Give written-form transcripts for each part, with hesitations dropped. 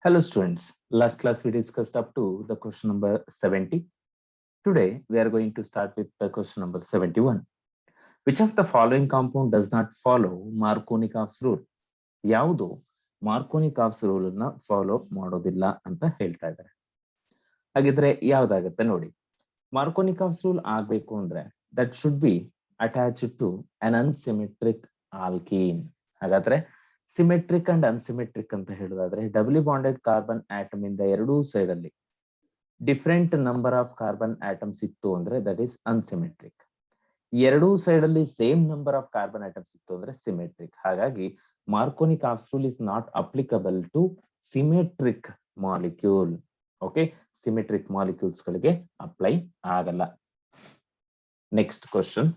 Hello students, last class we discussed up to the question number 70. Today we are going to start with the question number 71. Which of the following compound does not follow Markovnikov's rule? ಯಾವುದು ಮಾರ್ಕೋನಿಕಾವ್ಸ್ rule ಅನ್ನ follow ಮಾಡೋದಿಲ್ಲ ಅಂತ ಹೇಳ್ತಾ ಇದ್ದಾರೆ. ಹಾಗಿದ್ರೆ ಯಾವ್ದಾಗತ್ತೆ ನೋಡಿ. ಮಾರ್ಕೋನಿಕಾವ್ಸ್ rule ಆಗ್ಬೇಕು ಅಂದ್ರೆ that should be attached to an unsymmetric alkene. ಹಾಗಾದ್ರೆ ಸಿಮೆಟ್ರಿಕ್ ಅಂಡ್ ಅನ್ಸಿಮೆಟ್ರಿಕ್ ಅಂತ ಹೇಳೋದಾದ್ರೆ ಡಬ್ಲಿ ಬಾಂಡೆಡ್ ಕಾರ್ಬನ್ ಆಟಮ್ ಇಂದ ಎರಡೂ ಸೈಡ್ ಅಲ್ಲಿ different number of carbon atoms ಇತ್ತು ಅಂದ್ರೆ ದಟ್ ಈಸ್ ಅನ್ಸಿಮೆಟ್ರಿಕ್. ಎರಡೂ ಸೈಡ್ ಅಲ್ಲಿ same number of carbon atoms ಇತ್ತು ಅಂದ್ರೆ ಸಿಮೆಟ್ರಿಕ್. ಹಾಗಾಗಿ Markovnikov's rule is not applicable to symmetric molecule. Okay, symmetric molecules ಗಳಿಗೆ ಅಪ್ಲೈ ಆಗಲ್ಲ. Next question.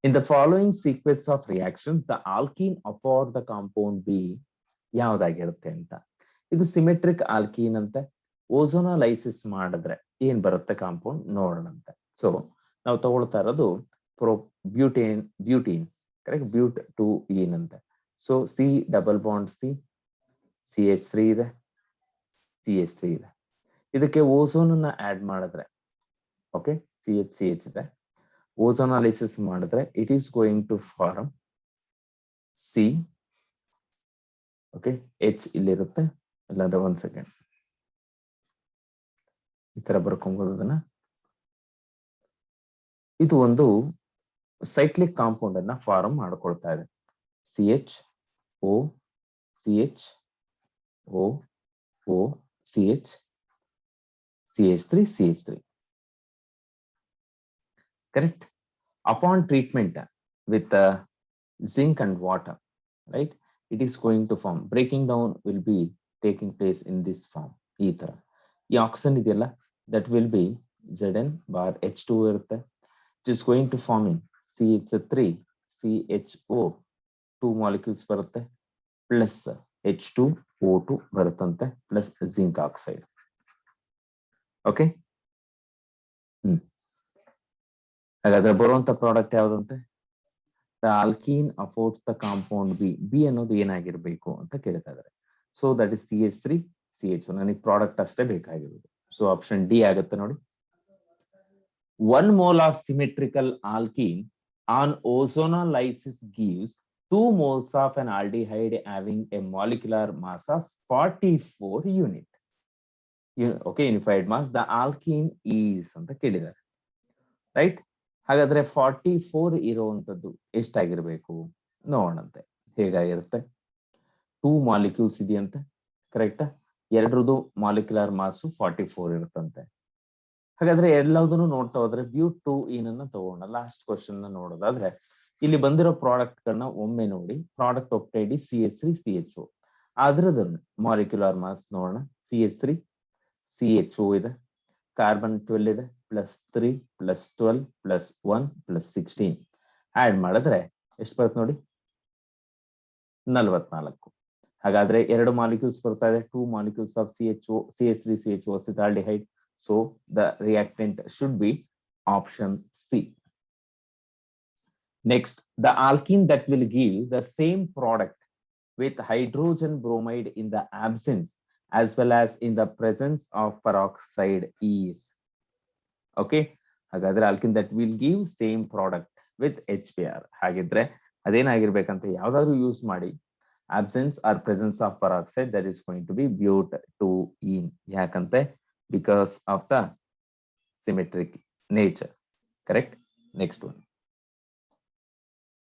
In the following sequence of reactions, the alkene aboard the compound B ಯಾವ್ದಾಗಿರುತ್ತೆ ಅಂತ. ಇದು symmetric alkene ಅಂತೆ. ಓಝೋನಲೈಸಿಸ್ ಮಾಡಿದ್ರೆ ಏನ್ ಬರುತ್ತೆ ಕಾಂಪೌಂಡ್ ನೋಡೋಣಂತೆ. ಸೊ ನಾವು ತಗೊಳ್ತಾ ಇರೋದು ಬ್ಯೂಟೀನ್ ಕರೆಕ್ಟ್, ಬ್ಯೂಟ್ ಟು ಈನ್ ಅಂತೆ. So C double bond CH3 ಇದೆ, CH3 ಇದೆ. ಇದಕ್ಕೆ ಓಝೋನ್ ಅನ್ನ ಆಡ್ ಮಾಡಿದ್ರೆ ಓಕೆ CH ಇದೆ. ಓಝೋನಾಲಿಸಿಸ್ ಮಾಡಿದ್ರೆ it is going to form C. Okay, H ಇಲ್ಲಿರುತ್ತೆ, ಇಲ್ಲಾಂದ್ರೆ 1 ಸೆಕೆಂಡ್ ಈ ತರ ಬರ್ಕೊಂಬೋದು ಅದನ್ನ. ಇದು ಒಂದು ಸೈಕ್ಲಿಕ್ ಕಾಂಪೌಂಡ್ ಅನ್ನ ಫಾರ್ಮ್ ಮಾಡ್ಕೊಳ್ತಾ ಇದೆ. CHO CH O O CH CH3 correct. Upon treatment with zinc and water, right, it is going to form, breaking down will be taking place in this form. ಈ ತರ ಈ oxygen ಇದೆಯಲ್ಲ that will be Zn bar H2 ಇರುತ್ತೆ. It is going to form in CH3 CHO 2 molecules ಬರುತ್ತೆ, plus H2O2 ಬರುತ್ತಂತೆ, plus zinc oxide. Okay, ಹಾಗಾದ್ರೆ ಬರುವಂತ product ಯಾವ್ದಂತೆ? The alkene affords the compound B ಅನ್ನೋದು ಏನಾಗಿರ್ಬೇಕು ಅಂತ ಕೇಳ್ತಾ ಇದಾರೆ. So that is CH3 CHO. ನನಗೆ ಪ್ರಾಡಕ್ಟ್ ಅಷ್ಟೇ ಬೇಕಾಗಿರೋದು. ಸೊ ಆಪ್ಷನ್ ಡಿ ಆಗುತ್ತೆ ನೋಡಿ. 1 mole of symmetrical alkene on ozonolysis gives 2 moles of an aldehyde having a molecular mass of 44 unit. Okay, unified mass. The alkene is ಅಂತ ಕೇಳಿದ್ದಾರೆ, right? ಹಾಗಾದ್ರೆ 44 ಇರುವಂತದ್ದು ಎಷ್ಟಾಗಿರ್ಬೇಕು ನೋಡೋಣಂತೆ. ಹೇಗಾಗಿರುತ್ತೆ? 2 ಮಾಲಿಕ್ಯೂಲ್ಸ್ ಇದೆಯಂತೆ, ಕರೆಕ್ಟ್? ಎರಡರದು ಮಾಲಿಕ್ಯುಲರ್ ಮಾಸ್ 44 ಇರುತ್ತಂತೆ. ಹಾಗಾದ್ರೆ ಎಲ್ಲದನ್ನು ನೋಡ್ತಾ ಹೋದ್ರೆ ಬ್ಯೂಟ್ ಟು ಏನನ್ನ ತಗೋಣ. ಲಾಸ್ಟ್ ಕ್ವಶನ್ ನೋಡೋದಾದ್ರೆ ಇಲ್ಲಿ ಬಂದಿರೋ ಪ್ರಾಡಕ್ಟ್ ಗಳನ್ನ ಒಮ್ಮೆ ನೋಡಿ. Product obtained CH3 CHO. ಅದ್ರದನ್ನು ಮಾಲಿಕ್ಯುಲರ್ ಮಾಸ್ ನೋಡೋಣ. CH3 CHO ಇದೆ, ಕಾರ್ಬನ್ 12 ಇದೆ, plus 3 plus 12 plus 1 plus 16 add ಮಾಡಿದ್ರೆ ಎಷ್ಟು ಬರುತ್ತೆ ನೋಡಿ? 44. ಹಾಗಾದ್ರೆ ಎರಡು ಮಾಲಿಕ್ಯೂಲ್ಸ್ ಬರ್ತಾ ಇದೆ, 2 molecules of CH3 CHO acetaldehyde. So the reactant should be option C. Next, the alkene that will give the same product with hydrogen bromide in the absence as well as in the presence of peroxide is. Okay, ಹಾಗಾದ್ರೆ alkene that will give same product with HBr. ಹಾಗಿದ್ರೆ ಅದೇನಾಗಿರ್ಬೇಕಂತ ಯಾವ್ದಾದ್ರು use ಮಾಡಿ absence or presence of peroxide, that is going to be but2ene. ಯಾಕಂತೆ? because of the symmetric nature, correct? Next one.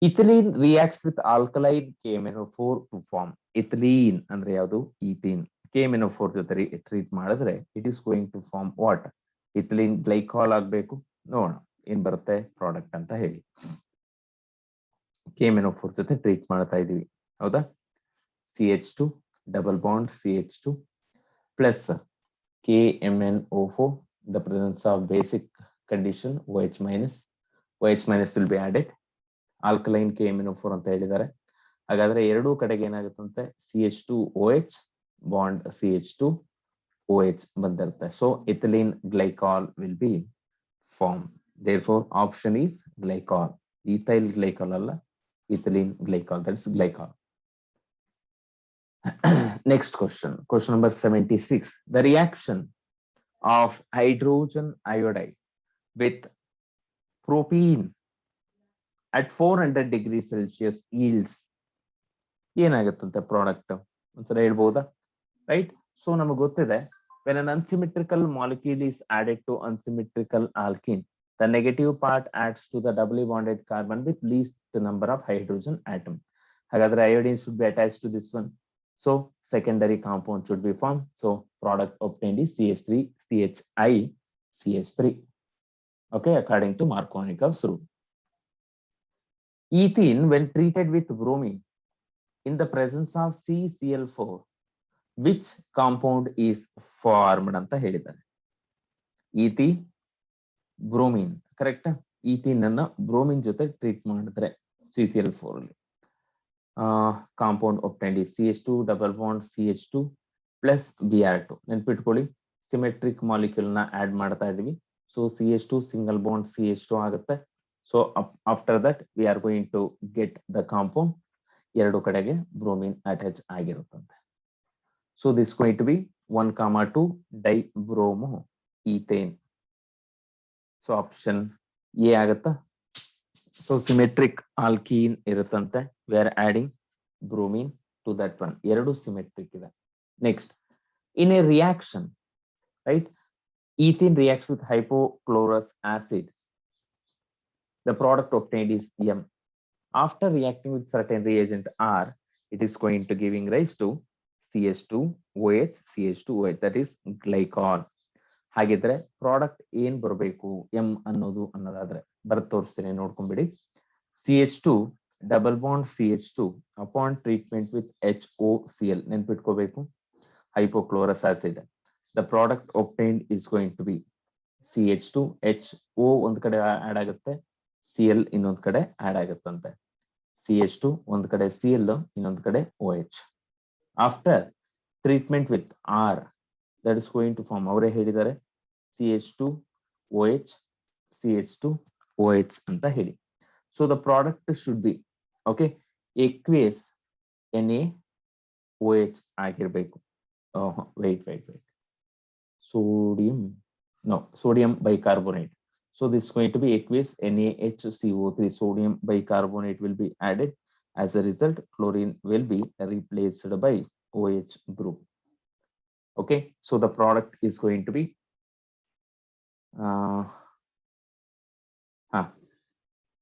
Ethylene reacts with alkaline KMnO4 to form. Ethylene ಅಂದ್ರೆ ಯಾವುದು? ethene. KMnO4 ಜೊತೆ treat ಮಾಡಿದ್ರೆ it is going to form what? ethylene glycol ಆಗ್ಬೇಕು. ನೋಡೋಣ ಏನ್ ಬರುತ್ತೆ product ಅಂತ ಹೇಳಿ. KMnO4 ಜೊತೆ ಟ್ರೀಟ್ ಮಾಡ್ತಾ ಇದೀವಿ, ಹೌದಾ? CH2 double bond CH2 plus KMnO4, the presence of basic condition OH minus. OH minus will be added. Alkaline KMnO4 ಅಂತ ಹೇಳಿದ್ದಾರೆ. ಹಾಗಾದ್ರೆ ಎರಡೂ ಕಡೆಗೆ ಏನಾಗುತ್ತಂತೆ? CH2OH ಬಾಂಡ್ CH2OH ಬಂದಿರುತ್ತೆ. So ethylene glycol will be formed. Therefore option is glycol. Ethyl glycol ಅಲ್ಲ, ethylene glycol, that is glycol. Next question, question number 76. The reaction of hydrogen iodide with propene at 400 degrees Celsius yields ಏನಾಗುತ್ತಂತೆ product ಒಂದ್ಸಲ ಹೇಳ್ಬೋದಾ? Right. So ನಮಗೆ ಗೊತ್ತಿದೆ, when an unsymmetrical molecule is added to unsymmetrical alkene, the negative part adds to the doubly bonded carbon with least number of hydrogen atom. ಹಾಗಾದ್ರೆ iodine should be attached to this one. So secondary compound should be formed. So product obtained is CH3 CHI CH3. Okay, according to Markovnikov's rule. Ethene, when treated with bromine in the presence of CCl4, which compound is formed ಅಂತ ಹೇಳಿದ್ದಾರೆ. ಈಥಿ bromine, correct. Ethene ಅನ್ನ bromine ಜೊತೆ treat ಮಾಡಿದ್ರೆ CCl4 ಅಲ್ಲಿ compound obtained is CH2 double bond CH2 plus Br2. ನೆನ್ಪಿಟ್ಕೊಳ್ಳಿ, symmetric molecule ನ add ಮಾಡ್ತಾ ಇದೀವಿ. So CH2 single bond CH2 ಆಗುತ್ತೆ. So after that we are going to get the compound. ಎರಡು ಕಡೆಗೆ ಬ್ರೋಮಿನ್ ಅಟ್ಯಾಚ್ ಆಗಿರುತ್ತಂತೆ. So this going to be 1,2 dibromoethane. So option A ಆಗುತ್ತಾ? So symmetric alkene ಇರುತ್ತಂತೆ. We are adding bromine to that one. ಎರಡು symmetric ಇದೆ. Next, in a reaction, right, ethene reacts with hypochlorous acid. The product obtained is M. After reacting with certain reagent R, it is going to giving rise to CH2OH, CH2OH, that is glycol. ಹಾಗಿದ್ರೆ product ಏನ್ ಬರಬೇಕು ಎಂ ಅನ್ನೋದಾದ್ರೆ ಬರ್ ತೋರಿಸ್ತೀನಿ, ನೋಡ್ಕೊಂಡ್ಬಿಡಿ. CH2 double bond CH2 upon treatment with HOCl, ನೆನ್ಪಿಟ್ಕೋಬೇಕು, hypochlorous acid. The product obtained is going to be CH2, HO ಒಂದ್ ಕಡೆ ಆಡ್ ಆಗುತ್ತೆ, Cl ಇನ್ನೊಂದ್ ಕಡೆ ಆಡ್ ಆಗುತ್ತಂತೆ. CH2 ಒಂದ್ ಕಡೆ Cl, ಇನ್ನೊಂದ್ ಕಡೆ OH. After treatment with R, that is going to form, ಅವರೇ ಹೇಳಿದ್ದಾರೆ, CH2OH, CH2OH ಅಂತ ಹೇಳಿ. So the product should be, okay, aqueous NaOH ಆಗಿರ್ಬೇಕು. wait. Sodium bicarbonate. So this is going to be aqueous NaHCO3. Sodium bicarbonate will be added. As a result, chlorine will be replaced by OH group. Okay, so the product is going to be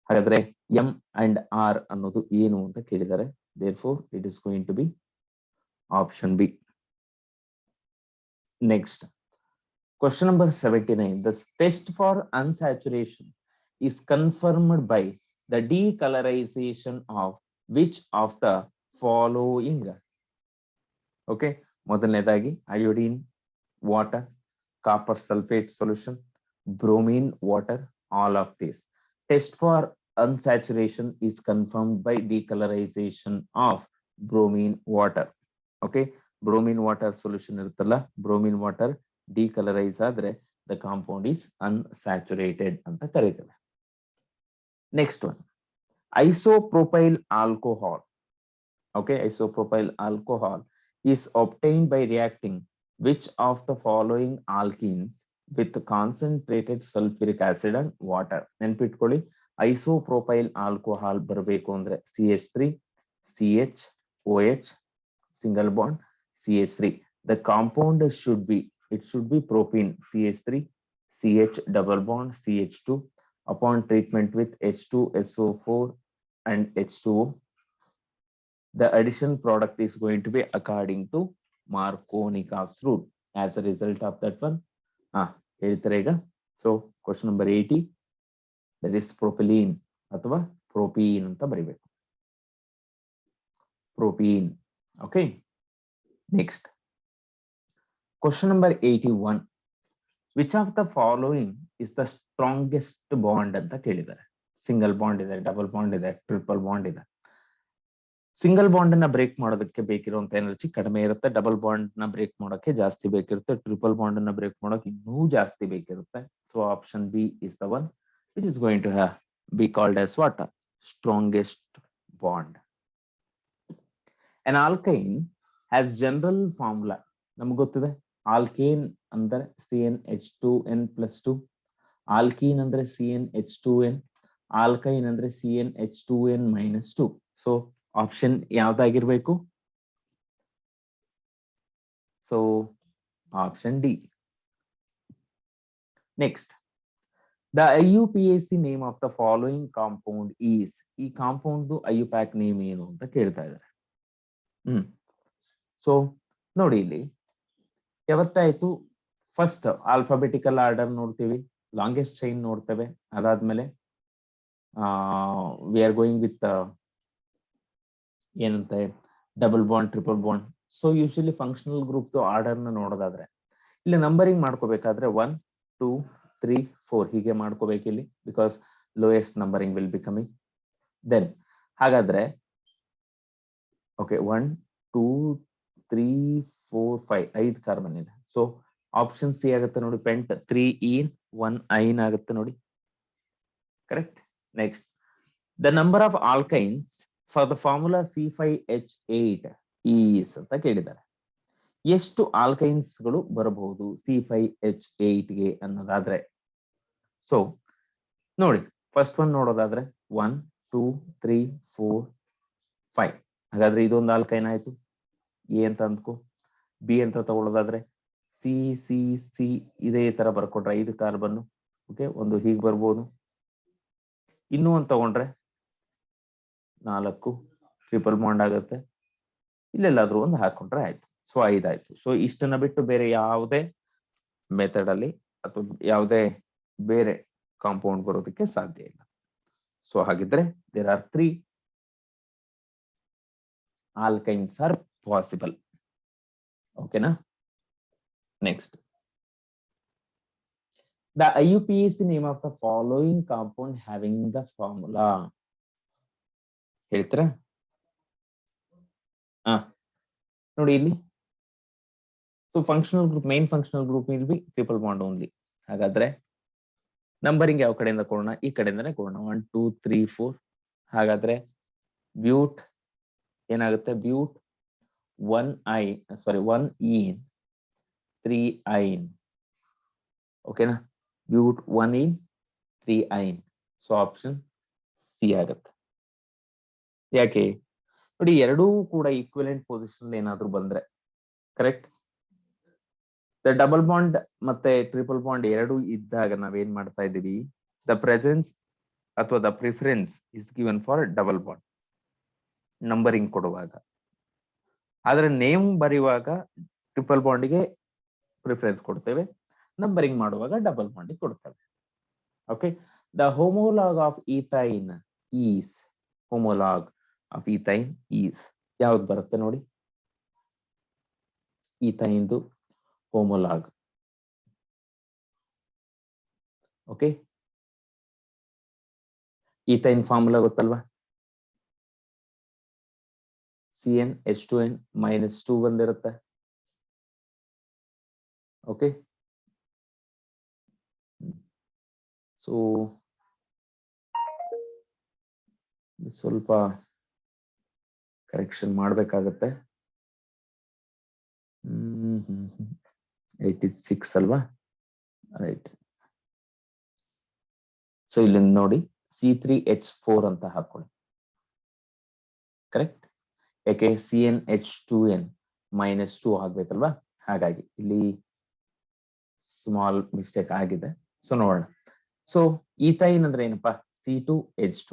ಹಾಗಾದ್ರೆ M and R ಅನ್ನೋದು ಏನು ಅಂತ ಕೇಳಿದ್ದಾರೆ. Therefore, it is going to be option B. Next, question number 79. The test for unsaturation is confirmed by the decolorization of which of the following? Okay, ಮೊದಲನೇದಾಗಿ iodine water, copper sulfate solution, bromine water, all of these. Test for unsaturation is confirmed by decolorization of bromine water. Okay, bromine water solution ಇರುತ್ತಲ್ಲ, bromine water decolorize ಆದ್ರೆ the compound is unsaturated ಅಂತ ಕರೀತೇವೆ. Next one, isopropyl alcohol. Okay, isopropyl alcohol is obtained by reacting which of the following alkenes with concentrated sulfuric acid and water? ನೆನ್ಪಿಟ್ಕೊಳ್ಳಿ, isopropyl alcohol ಬರಬೇಕು ಅಂದ್ರೆ CH3 CHOH single bond CH3. The compound should be propene, CH3 CH double bond CH2 upon treatment with H2SO4 and H2O. The addition product is going to be according to Markovnikov's rule. As a result of that one, ಹೇಳ್ತಾರೆ ಈಗ. So question number 80, that is propylene ಅಥವಾ propene ಅಂತ ಬರಿಬೇಕು, propene. Okay, next, question number 81. Which of the following is the strongest bond ಅಂತ ಕೇಳಿದ್ದಾರೆ. Single bond ಇದೆ, double bond ಇದೆ, triple bond ಇದೆ. ಸಿಂಗಲ್ ಬಾಂಡ್ ನ ಬ್ರೇಕ್ ಮಾಡೋದಕ್ಕೆ ಬೇಕಿರುವಂತ ಎನರ್ಜಿ ಕಡಿಮೆ ಇರುತ್ತೆ, ಡಬಲ್ ಬಾಂಡ್ ನ ಬ್ರೇಕ್ ಮಾಡೋಕೆ ಜಾಸ್ತಿ ಬೇಕಿರುತ್ತೆ, ಟ್ರಿಪಲ್ ಬಾಂಡ್ ನ ಬ್ರೇಕ್ ಮಾಡೋಕೆ ಇನ್ನೂ ಜಾಸ್ತಿ ಬೇಕಿರುತ್ತೆ. So option B is the one which is going to be called as what? Strongest bond. An alkyne has general formula ನಮ್ಗೆ ಗೊತ್ತಿದೆ. ಆಲ್ಕೇನ್ ಅಂದ್ರೆ CnH2n+2, ಆಲ್ಕೀನ್ ಅಂದ್ರೆ CnH2n, ಆಲ್ಕೈನ್ ಅಂದ್ರೆ CnH2n-2. ಸೊ ಆಪ್ಷನ್ ಯಾವ್ದಾಗಿರ್ಬೇಕು? So option D. Next, the IUPAC name of the following compound is. ಈ compound IUPAC name ಏನು ಅಂತ ಕೇಳ್ತಾ ಇದ್ದಾರೆ. ಸೊ ನೋಡಿ, ಇಲ್ಲಿ ಯಾವತ್ತಾಯ್ತು ಫಸ್ಟ್ ಆಲ್ಫಾಬೆಟಿಕಲ್ ಆರ್ಡರ್ ನೋಡ್ತೀವಿ, ಲಾಂಗೆಸ್ಟ್ ಚೈನ್ ನೋಡ್ತೇವೆ, ಅದಾದ್ಮೇಲೆ ವಿ ಆರ್ ಗೋಯಿಂಗ್ ವಿತ್ ಏನಂತೆ double bond, triple bond. So usually functional group order ನ ನೋಡೋದಾದ್ರೆ ಇಲ್ಲಿ ನಂಬರಿಂಗ್ ಮಾಡ್ಕೋಬೇಕಾದ್ರೆ 1 2 3 4 ಹೀಗೆ ಮಾಡ್ಕೋಬೇಕು ಇಲ್ಲಿ, because lowest numbering will be coming. Then ಹಾಗಾದ್ರೆ ಓಕೆ 1 2 3 4 5 5 ಕಾರ್ಬನ್ ಇದೆ. ಸೊ ಆಪ್ಷನ್ ಸಿ ಆಗುತ್ತೆ ನೋಡಿ, ಪೆಂಟ್ 3 ಈನ್ 1 ಐನ್ ಆಗುತ್ತೆ ನೋಡಿ, correct. Next, the number of alkynes for the formula C5H8 is ಅಂತ ಕೇಳಿದ್ದಾರೆ. ಎಷ್ಟು ಆಲ್ಕೈನ್ಸ್ ಗಳು ಬರಬಹುದು C5H8 ಗೆ ಅನ್ನೋದಾದ್ರೆ? ಸೊ ನೋಡಿ, ಫಸ್ಟ್ ಒನ್ ನೋಡೋದಾದ್ರೆ 1 2 3 4 5. ಹಾಗಾದ್ರೆ ಇದೊಂದು ಆಲ್ಕೈನ್ ಆಯ್ತು, ಎ ಅಂತ ಅಂದ್ಕೋ. ಬಿ ಅಂತ ತಗೊಳ್ಳೋದಾದ್ರೆ ಸಿ ಸಿ ಸಿ ಇದೇ ತರ ಬರ್ಕೊಟ್ರೆ 5 ಕಾರ್ಬನ್. ಓಕೆ, ಒಂದು ಹೀಗೆ ಬರ್ಬೋದು. ಇನ್ನೂ ಒಂದು ತಗೊಂಡ್ರೆ 4 ಟ್ರಿಪಲ್ ಬಾಂಡ್ ಆಗುತ್ತೆ. ಇಲ್ಲೆಲ್ಲಾದ್ರೂ ಒಂದು ಹಾಕೊಂಡ್ರೆ ಆಯ್ತು. ಸೊ 5 ಆಯ್ತು. ಸೊ ಇಷ್ಟನ್ನ ಬಿಟ್ಟು ಬೇರೆ ಯಾವುದೇ ಮೆಥಡ್ ಅಲ್ಲಿ ಅಥವಾ ಯಾವುದೇ ಬೇರೆ ಕಾಂಪೌಂಡ್ ಬರೋದಕ್ಕೆ ಸಾಧ್ಯ ಇಲ್ಲ. ಸೊ ಹಾಗಿದ್ರೆ ದೇರ್ ಆರ್ 3 ಆಲ್ಕೈನ್ಸ್ ಆರ್ ಪಾಸಿಬಲ್. ಓಕೆನಾ? Next, the IUPAC name of the following compound having the formula ಹೇಳ್ತೀರಾ? ನೋಡಿ ಇಲ್ಲಿ, so functional group, main functional group will be triple bond only. ಹಾಗಾದ್ರೆ ನಂಬರಿಂಗ್ ಯಾವ ಕಡೆಯಿಂದ ಕೊಡೋಣ? ಈ ಕಡೆಯಿಂದನೇ ಕೊಡೋಣ. 1 2 3 4. ಹಾಗಾದ್ರೆ ಬ್ಯೂಟ್ ಏನಾಗುತ್ತೆ? ಬ್ಯೂಟ್ 1 ಈನ್ 3 ಐನ್. ಓಕೆನಾ? But 1 ene 3 yne. So option C ಆಗುತ್ತೆ. ಯಾಕೆ ನೋಡಿ, ಎರಡೂ ಕೂಡ ಈಕ್ವಿಲೆಂಟ್ ಪೊಸಿಷನ್ ಏನಾದ್ರೂ ಬಂದ್ರೆ, ಕರೆಕ್ಟ್. ದ ಡಬಲ್ ಬಾಂಡ್ ಮತ್ತೆ ಟ್ರಿಪಲ್ ಬಾಂಡ್ ಎರಡು ಇದ್ದಾಗ ನಾವೇನ್ ಮಾಡ್ತಾ ಇದೀವಿ? ದ ಪ್ರೆಸೆನ್ಸ್ ಅಥವಾ the preference is given for double bond numbering ಕೊಡುವಾಗ. ಆದ್ರೆ ನೇಮ್ ಬರೆಯುವಾಗ ಟ್ರಿಪಲ್ ಬಾಂಡ್ಗೆ ಪ್ರಿಫರೆನ್ಸ್ ಕೊಡ್ತೇವೆ, ನಂಬರಿಂಗ್ ಮಾಡುವಾಗ ಡಬಲ್ ಬಾಂಡ್ ಕೊಡ್ತೇವೆ. Okay, the homologue of ethyne is. Homologue of ethyne is ಯಾವ್ದು ಬರುತ್ತೆ ನೋಡಿ? ಈಥೈನ್ದು ಹೋಮೋಲಾಗ್. ಓಕೆ, ಈಥೈನ್ ಫಾರ್ಮುಲಾ ಗೊತ್ತಲ್ವಾ? CnH2n-2 ಬಂದಿರುತ್ತೆ. ಓಕೆ, ಸೊ ಸ್ವಲ್ಪ ಕರೆಕ್ಷನ್ ಮಾಡ್ಬೇಕಾಗತ್ತೆ. 86 ಅಲ್ವಾ? ರೈಟ್. ಸೊ ಇಲ್ಲಿ ನೋಡಿ, C3H4 ಅಂತ ಹಾಕೊಳ್ಳಿ, ಕರೆಕ್ಟ್. ಯಾಕೆ? CnH2n-2 ಆಗ್ಬೇಕಲ್ವಾ? ಹಾಗಾಗಿ ಇಲ್ಲಿ ಸ್ಮಾಲ್ ಮಿಸ್ಟೇಕ್ ಆಗಿದೆ. ಸೊ ನೋಡೋಣ. ಸೊ ಈಥೈನ್ ಅಂದ್ರೆ ಏನಪ್ಪಾ? C2H2.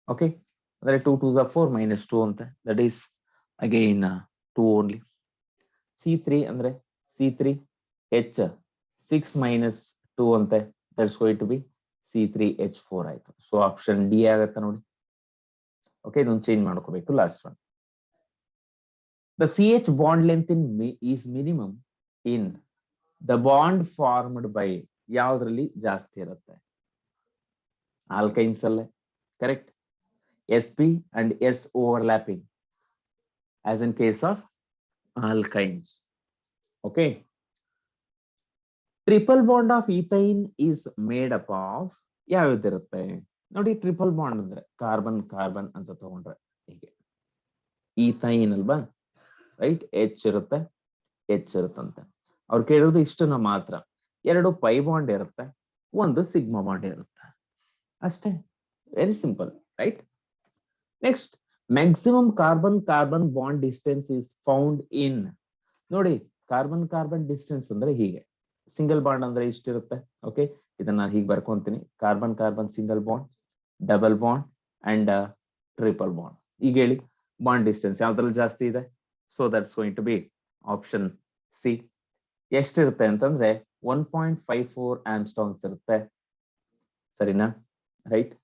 ಓಕೆ, ಅಂದ್ರೆ 2 2s are 4 -2 ಅಂತ, that is again 2 only. C3 ಅಂದ್ರೆ C3H6-2 ಅಂತೆ, that's going to B C3H4 ಆಯ್ತು. ಸೊ ಆಪ್ಷನ್ ಡಿ ಆಗತ್ತೆ ನೋಡಿ. ಓಕೆ, ಇದೊಂದು ಚೇಂಜ್ ಮಾಡ್ಕೋಬೇಕು. Last one, the CH bond length is minimum in the bond formed by. ಯಾವ್ದ್ರಲ್ಲಿ ಜಾಸ್ತಿ ಇರುತ್ತೆ? ಆಲ್ಕೈನ್ಸ್ ಅಲ್ಲೇ, correct. sp and s overlapping as in case of alkynes. Okay, triple bond of ethane is made up of ಯಾವ್ದಿರುತ್ತೆ ನೋಡಿ? Triple bond ಅಂದ್ರೆ carbon carbon ಅಂತ ತಗೊಂಡ್ರೆ ಹೀಗೆ, ethyne ಅಲ್ವಾ, ರೈಟ್. ಎಚ್ ಇರುತ್ತೆ, ಎಚ್ ಇರುತ್ತಂತೆ. ಅವ್ರು ಕೇಳಿರೋದು ಇಷ್ಟನ್ನ ಮಾತ್ರ. 2 ಪೈ ಬಾಂಡ್ ಇರುತ್ತೆ, 1 ಸಿಗ್ಮಾ ಬಾಂಡ್ ಇರುತ್ತೆ, ಅಷ್ಟೇ. Very simple, right. Next, maximum carbon carbon bond distance is found in. ನೋಡಿ, ಕಾರ್ಬನ್ ಕಾರ್ಬನ್ ಡಿಸ್ಟೆನ್ಸ್ ಅಂದ್ರೆ ಹೀಗೆ, ಸಿಂಗಲ್ ಬಾಂಡ್ ಅಂದ್ರೆ ಇಷ್ಟಿರುತ್ತೆ. ಓಕೆ, ಇದನ್ನ ನಾನು ಹೀಗೆ ಬರ್ಕೊಂತೀನಿ. Carbon carbon single bond, double bond and triple bond. ಈಗ ಹೇಳಿ, ಬಾಂಡ್ ಡಿಸ್ಟೆನ್ಸ್ ಯಾವ್ದ್ರಲ್ಲಿ ಜಾಸ್ತಿ ಇದೆ? So that's going to be option C. ಎಷ್ಟಿರುತ್ತೆ ಅಂತಂದ್ರೆ 1.54 ಆಮ್ಸ್ಟ್ರಾಂಗ್ಸ್ ಇರುತ್ತೆ, ಸರಿನಾ? Right.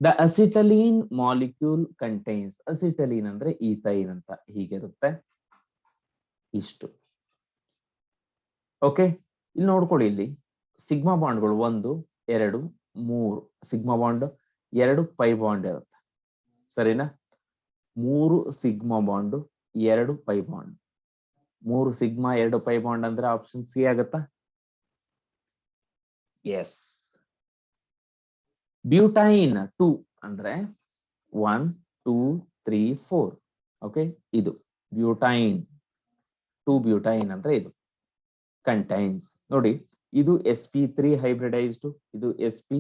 The acetylene molecule contains, acetylene ಅಂದ್ರೆ ಈಥೈನ್ ಅಂತ ಹೀಗಿರುತ್ತೆ, ಇಷ್ಟು. ಓಕೆ, ಇಲ್ಲಿ ನೋಡ್ಕೊಳ್ಳಿ, ಇಲ್ಲಿ ಸಿಗ್ಮಾ ಬಾಂಡ್ಗಳು 1 2 3 ಸಿಗ್ಮಾ ಬಾಂಡ್, 2 ಪೈ ಬಾಂಡ್ ಇರುತ್ತೆ, ಸರಿನಾ? 3 sigma bond 2 pi bond, 3 sigma 2 pi bond ಅಂದ್ರೆ ಆಪ್ಷನ್ ಸಿ ಆಗತ್ತಾ? ಎಸ್. ಬ್ಯೂಟೈನ್ 2 ಅಂದ್ರೆ 1 2 3 4. ಓಕೆ, ಇದು ಬ್ಯೂಟೈನ್ 2 ಬ್ಯೂಟೈನ್ ಅಂದ್ರೆ ಇದು ಕಂಟೈನ್ಸ್. ನೋಡಿ, ಇದು sp3 ಹೈಬ್ರಿಡೈಸ್ಡ್, ಇದು sp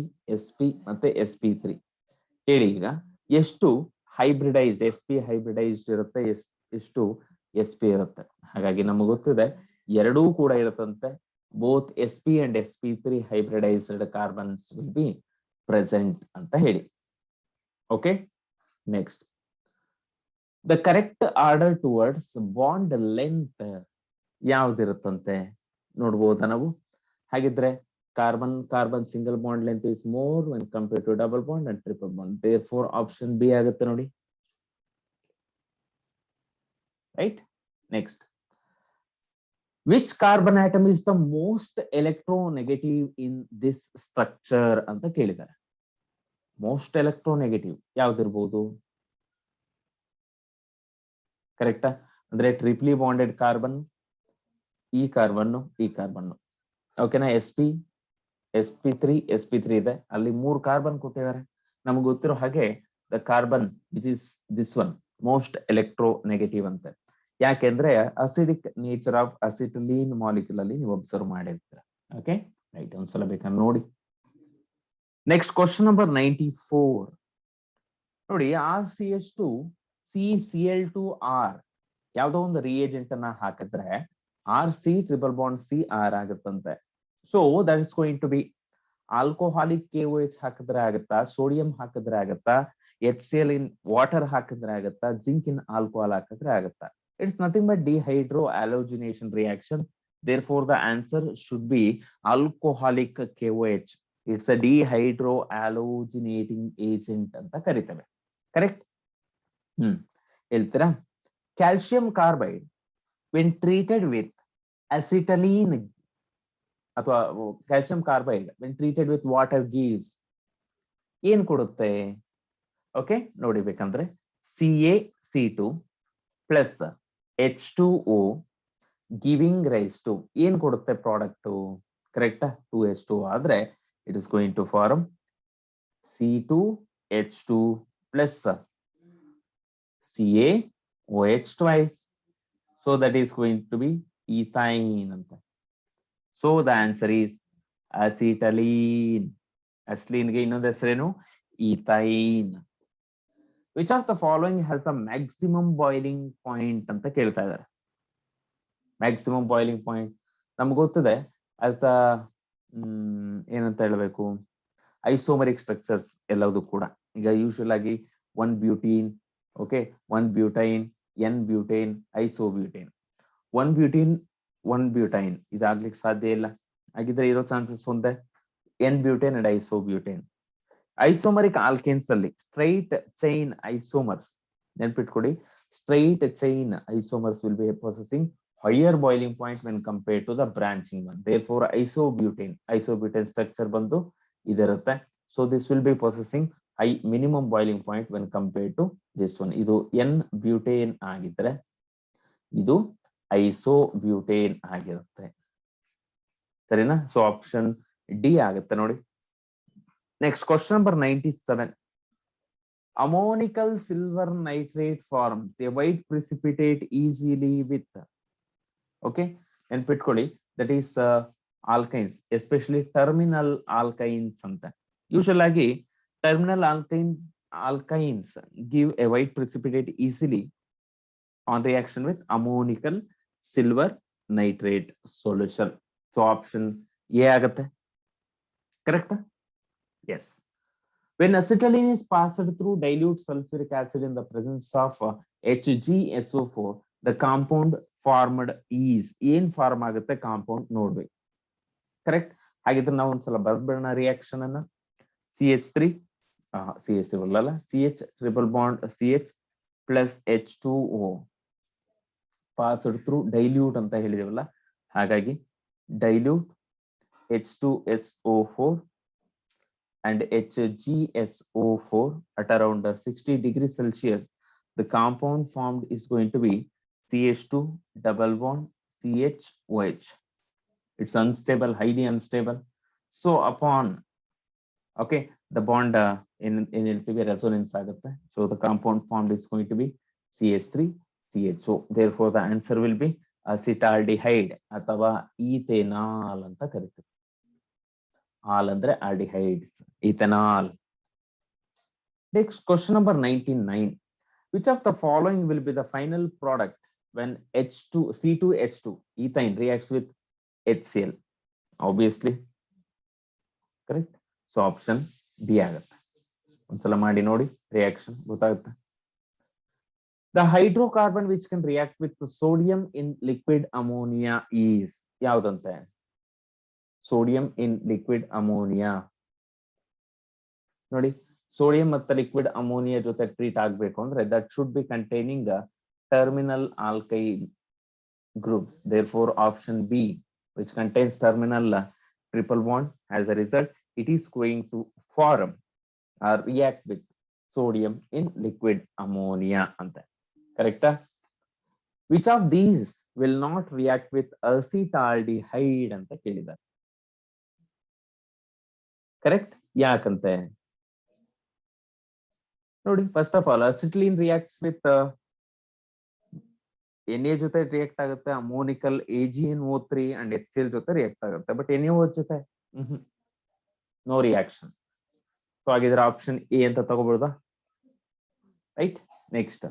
ಮತ್ತೆ sp3. ಹೇಳಿ ಈಗ, ಎಷ್ಟು ಹೈಬ್ರಿಡೈಸ್ಡ್ sp ಹೈಬ್ರಿಡೈಸ್ಡ್ ಇರುತ್ತೆ, ಎಷ್ಟು sp ಇರುತ್ತೆ? ಹಾಗಾಗಿ ನಮಗೆ ಗೊತ್ತಿದೆ ಎರಡೂ ಕೂಡ ಇರುತ್ತಂತೆ. Both sp and sp3 hybridised carbons will be present ಅಂತ ಹೇಳಿ. Okay, next, the correct order towards bond length ಯಾವ್ದಿರುತ್ತಂತೆ ನೋಡ್ಬೋದಾ ನಾವು? ಹಾಗಿದ್ರೆ carbon carbon single bond length is more when compare to double bond and triple bond. Therefore option B ಆಗುತ್ತೆ ನೋಡಿ, right. Next, which carbon atom is the most electronegative in this structure ಅಂತ ಕೇಳಿದ್ದಾರೆ. Most electronegative ಯಾವ್ದಿರ್ಬೋದು? ಕರೆಕ್ಟಾ? ಅಂದ್ರೆ triply bonded carbon, ಈ carbon, ಈ carbon. ಓಕೆನಾ? sp3 ಇದೆ, ಅಲ್ಲಿ 3 ಕಾರ್ಬನ್ ಕೊಟ್ಟಿದ್ದಾರೆ. ನಮ್ಗೆ ಗೊತ್ತಿರೋ ಹಾಗೆ the carbon which is this one most electronegative ಅಂತೆ. ಯಾಕೆಂದ್ರೆ acidic nature of acetylene molecule ಅಲ್ಲಿ ನೀವು ಅಬ್ಸರ್ವ್ ಮಾಡಿರ್ತೀರ. Okay, right. ಒಂದ್ಸಲ ಬೇಕಾದ್ರೆ ನೋಡಿ. Next, question number 94. ನೋಡಿ, RCH2 CCl2R ಯಾವ್ದೋ ಒಂದು ರಿಯೇಜೆಂಟ್ ಅನ್ನ ಹಾಕಿದ್ರೆ RC ಟ್ರಿಪಲ್ ಬಾಂಡ್ CR ಆಗುತ್ತಂತೆ. So that is going to be alcoholic KOH ಹಾಕಿದ್ರೆ ಆಗುತ್ತಾ, ಸೋಡಿಯಂ ಹಾಕಿದ್ರೆ ಆಗುತ್ತಾ, HCl ಇನ್ ವಾಟರ್ ಹಾಕಿದ್ರೆ ಆಗುತ್ತಾ, ಜಿಂಕ್ ಇನ್ ಆಲ್ಕೋಹಾಲ್ ಹಾಕಿದ್ರೆ ಆಗುತ್ತಾ? It's nothing but dehydrohalogenation reaction. Therefore the answer should be alcoholic KOH. It's a dehydrohalogenating agent ಅಂತ ಕರಿತೇವೆ. ಕರೆಕ್ಟ್? ಹೇಳ್ತೀರಾ? Calcium carbide when treated with acetylene ಅಥವಾ calcium carbide when treated with water gives ಏನ್ ಕೊಡುತ್ತೆ? Okay, ನೋಡಿ ಬೇಕಂದ್ರೆ CaC2 plus H2O giving rise to ಏನ್ ಕೊಡುತ್ತೆ ಪ್ರಾಡಕ್ಟ್? ಕರೆಕ್ಟಾ? 2H2 ಆದ್ರೆ it is going to form C2H2 plus CaOH twice. So that is going to be ethine anta. So the answer is acetylene. Acetylene ge innondu hesarenu ethine. Which of the following has the maximum boiling point anta kelta idare? Maximum boiling point ನಮ್ಗೆ ಗೊತ್ತಿದೆ as the ಏನಂತ ಹೇಳಬೇಕು, ಐಸೋಮರಿಕ್ structures ಎಲ್ಲವೂ ಕೂಡ. ಈಗ usual ಆಗಿ 1 butene, okay, 1 butyne, N butane, isobutane. 1 butyne ಇದಾಗ್ಲಿಕ್ಕೆ ಸಾಧ್ಯ ಇಲ್ಲ. ಹಾಗಿದ್ರೆ ಇರೋ ಚಾನ್ಸಸ್ ಒಂದೇ, N butane and isobutane. Isomeric alkanes ಅಲ್ಲಿ ಸ್ಟ್ರೈಟ್ ಚೈನ್ ಐಸೋಮರ್ಸ್, ನೆನ್ಪಿಟ್ಕೊಡಿ, straight chain isomers will be possessing higher boiling point when compared to the branching one. Therefore isobutane structure ಬಂದು ಇದಿರುತ್ತೆ. So this will be possessing high minimum boiling point when compared to this one. ಇದು N butane ಆಗಿದ್ರೆ ಇದು ಐಸೋಬ್ಯೂಟೇನ್ ಆಗಿರುತ್ತೆ, ಸರಿನಾ? So option D ಆಗುತ್ತೆ ನೋಡಿ. Next, question number 97. Ammonical silver nitrate forms a white precipitate easily with, okay, and pitಕೊಳ್ಳಿ, that is alkynes, especially terminal alkynes ಅಂತ. Usually terminal alkynes give a white precipitate easily on reaction with ammonical silver nitrate solution. So option A ಆಗತ್ತೆ. Correct? Yes. When acetylene is passed through dilute sulfuric acid in the presence of HgSO4, the compound formed is ಏನ್ form ಆಗುತ್ತೆ compound ನೋಡ್ಬೇಕು. Correct? ಹಾಗಿದ್ರೆ ನಾವು ಒಂದ್ಸಲ ಬರ್ಬಿಡೋಣ reaction ಅನ್ನ. CH3 CH3 ಅಲ್ಲ, CH triple bond CH plus H2O passed through dilute ಅಂತ ಹೇಳಿದೀವಲ್ಲ, ಹಾಗಾಗಿ dilute H2SO4 and HgSO4 at around 60 degrees Celsius, the compound formed is going to be CH2 double bond CHOH. It's unstable, highly unstable. So upon, okay, the bond in LPB resonance ಆಗುತ್ತೆ. So the compound formed is going to be CH3CHO. Therefore the answer will be acetaldehyde ಅಥವಾ ethanol ಅಂತ ಕರೀತೀವಿ. All ಅಂದ್ರೆ aldehydes, ethanol. Next, question number 99. Which of the following will be the final product when C2H2 ethane reacts with HCl? Obviously, correct. So option B ಆಗುತ್ತೆ. ಒಂದ್ಸಲ ಮಾಡಿ ನೋಡಿ, reaction ಗೊತ್ತಾಗುತ್ತೆ. The hydrocarbon which can react with sodium in liquid ammonia is ಯಾವ್ದಂತೆ? Sodium in liquid ammonia. ನೋಡಿ, sodium ಮತ್ತು liquid ammonia ಜೊತೆ treat ಆಗ್ಬೇಕು ಅಂದ್ರೆ that should be containing terminal alkyl groups. Therefore option B, which contains terminal triple bond, as a result it is going to form or react with sodium in liquid ammonia ಅಂತ. ಕರೆಕ್ಟಾ? Which of these will not react with acetaldehyde ಅಂತ ಕೇಳಿದ್ದಾರೆ. Correct? ಯಾಕಂತೆ ನೋಡಿ, first of all acetylene reacts with Na ಜೊತೆ react ಆಗುತ್ತೆ, ammoniacal AgNO3 and HCl ಜೊತೆ react ಆಗುತ್ತೆ. ಬಟ್ NaOH ಜೊತೆ ನೋ ರಿಯಾಕ್ಷನ್. ಸೊ ಹಾಗಿದ್ರೆ ಆಪ್ಷನ್ ಎ ಅಂತ ತಗೋಬಹುದಾ? Right. Next,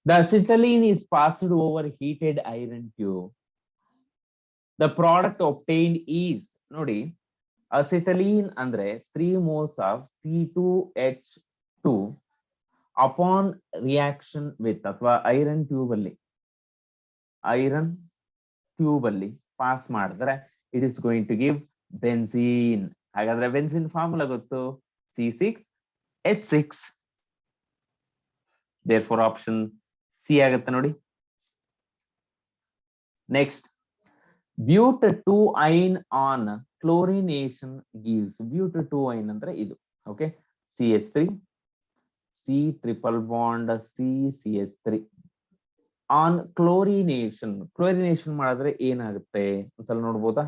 the acetylene is passed over heated iron tube. The product obtained is, ನೋಡಿ, acetylene ಅಂದ್ರೆ 3 moles of C2H2 upon reaction with ಅಥವಾ iron tube ಅಲ್ಲಿ pass ಮಾಡಿದ್ರೆ it is going to give benzene. ಹಾಗಾದ್ರೆ benzene formula ಗೊತ್ತು, C6H6. therefore option C ಆಗುತ್ತೆ ನೋಡಿ. Next, bute2ine on chlorination gives, bute2ine ಅಂದ್ರೆ ಇದು, okay, CH3 C triple bond CH3 on chlorination ಮಾಡಿದ್ರೆ ಏನಾಗುತ್ತೆ ಒಂದ್ಸಲ ನೋಡ್ಬೋದಾ?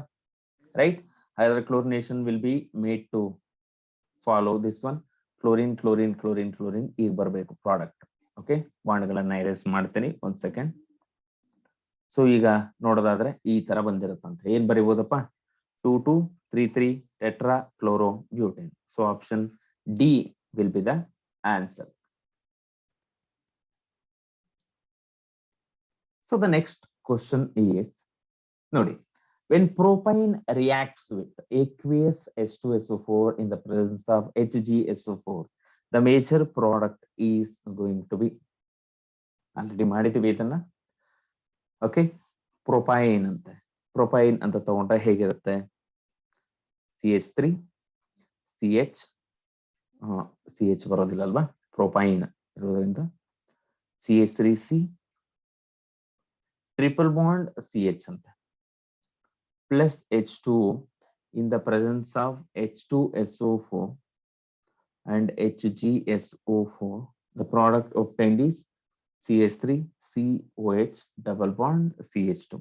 ರೈಟ್. ಹಾಗಾದ್ರೆ chlorination will be made to follow this one, chlorine ಈಗ ಬರಬೇಕು ಪ್ರಾಡಕ್ಟ್. ಓಕೆ, ಬಾಂಡ್ಗಳನ್ನ ಎರೈಸ್ ಮಾಡ್ತೀನಿ, ಒಂದ್ ಸೆಕೆಂಡ್. ಸೊ ಈಗ ನೋಡೋದಾದ್ರೆ ಈ ತರ ಬಂದಿರುತ್ತಂತೆ. ಏನ್ ಬರಿಬಹುದಪ್ಪ? 2233 tetra chloro butane. So option D will be the answer. So the next question is, nodi, when propane reacts with aqueous H2SO4 in the presence of HgSO4, the major product is going to be, already ಮಾಡಿದೀವಿ ಇದನ್ನ. Okay, ಪ್ರೊಪೈನ್ ಅಂತ ತಗೊಂಡ್ರೆ ಹೇಗಿರುತ್ತೆ? CH3 CH ಬರೋದಿಲ್ಲ ಅಲ್ವಾ, ಪ್ರೊಪೈನ್ ಇರೋದ್ರಿಂದ CH3C triple bond CH ಅಂತ plus H2O in the presence of H2SO4 and HgSO4. The product obtained is CH3COH double bond CH2.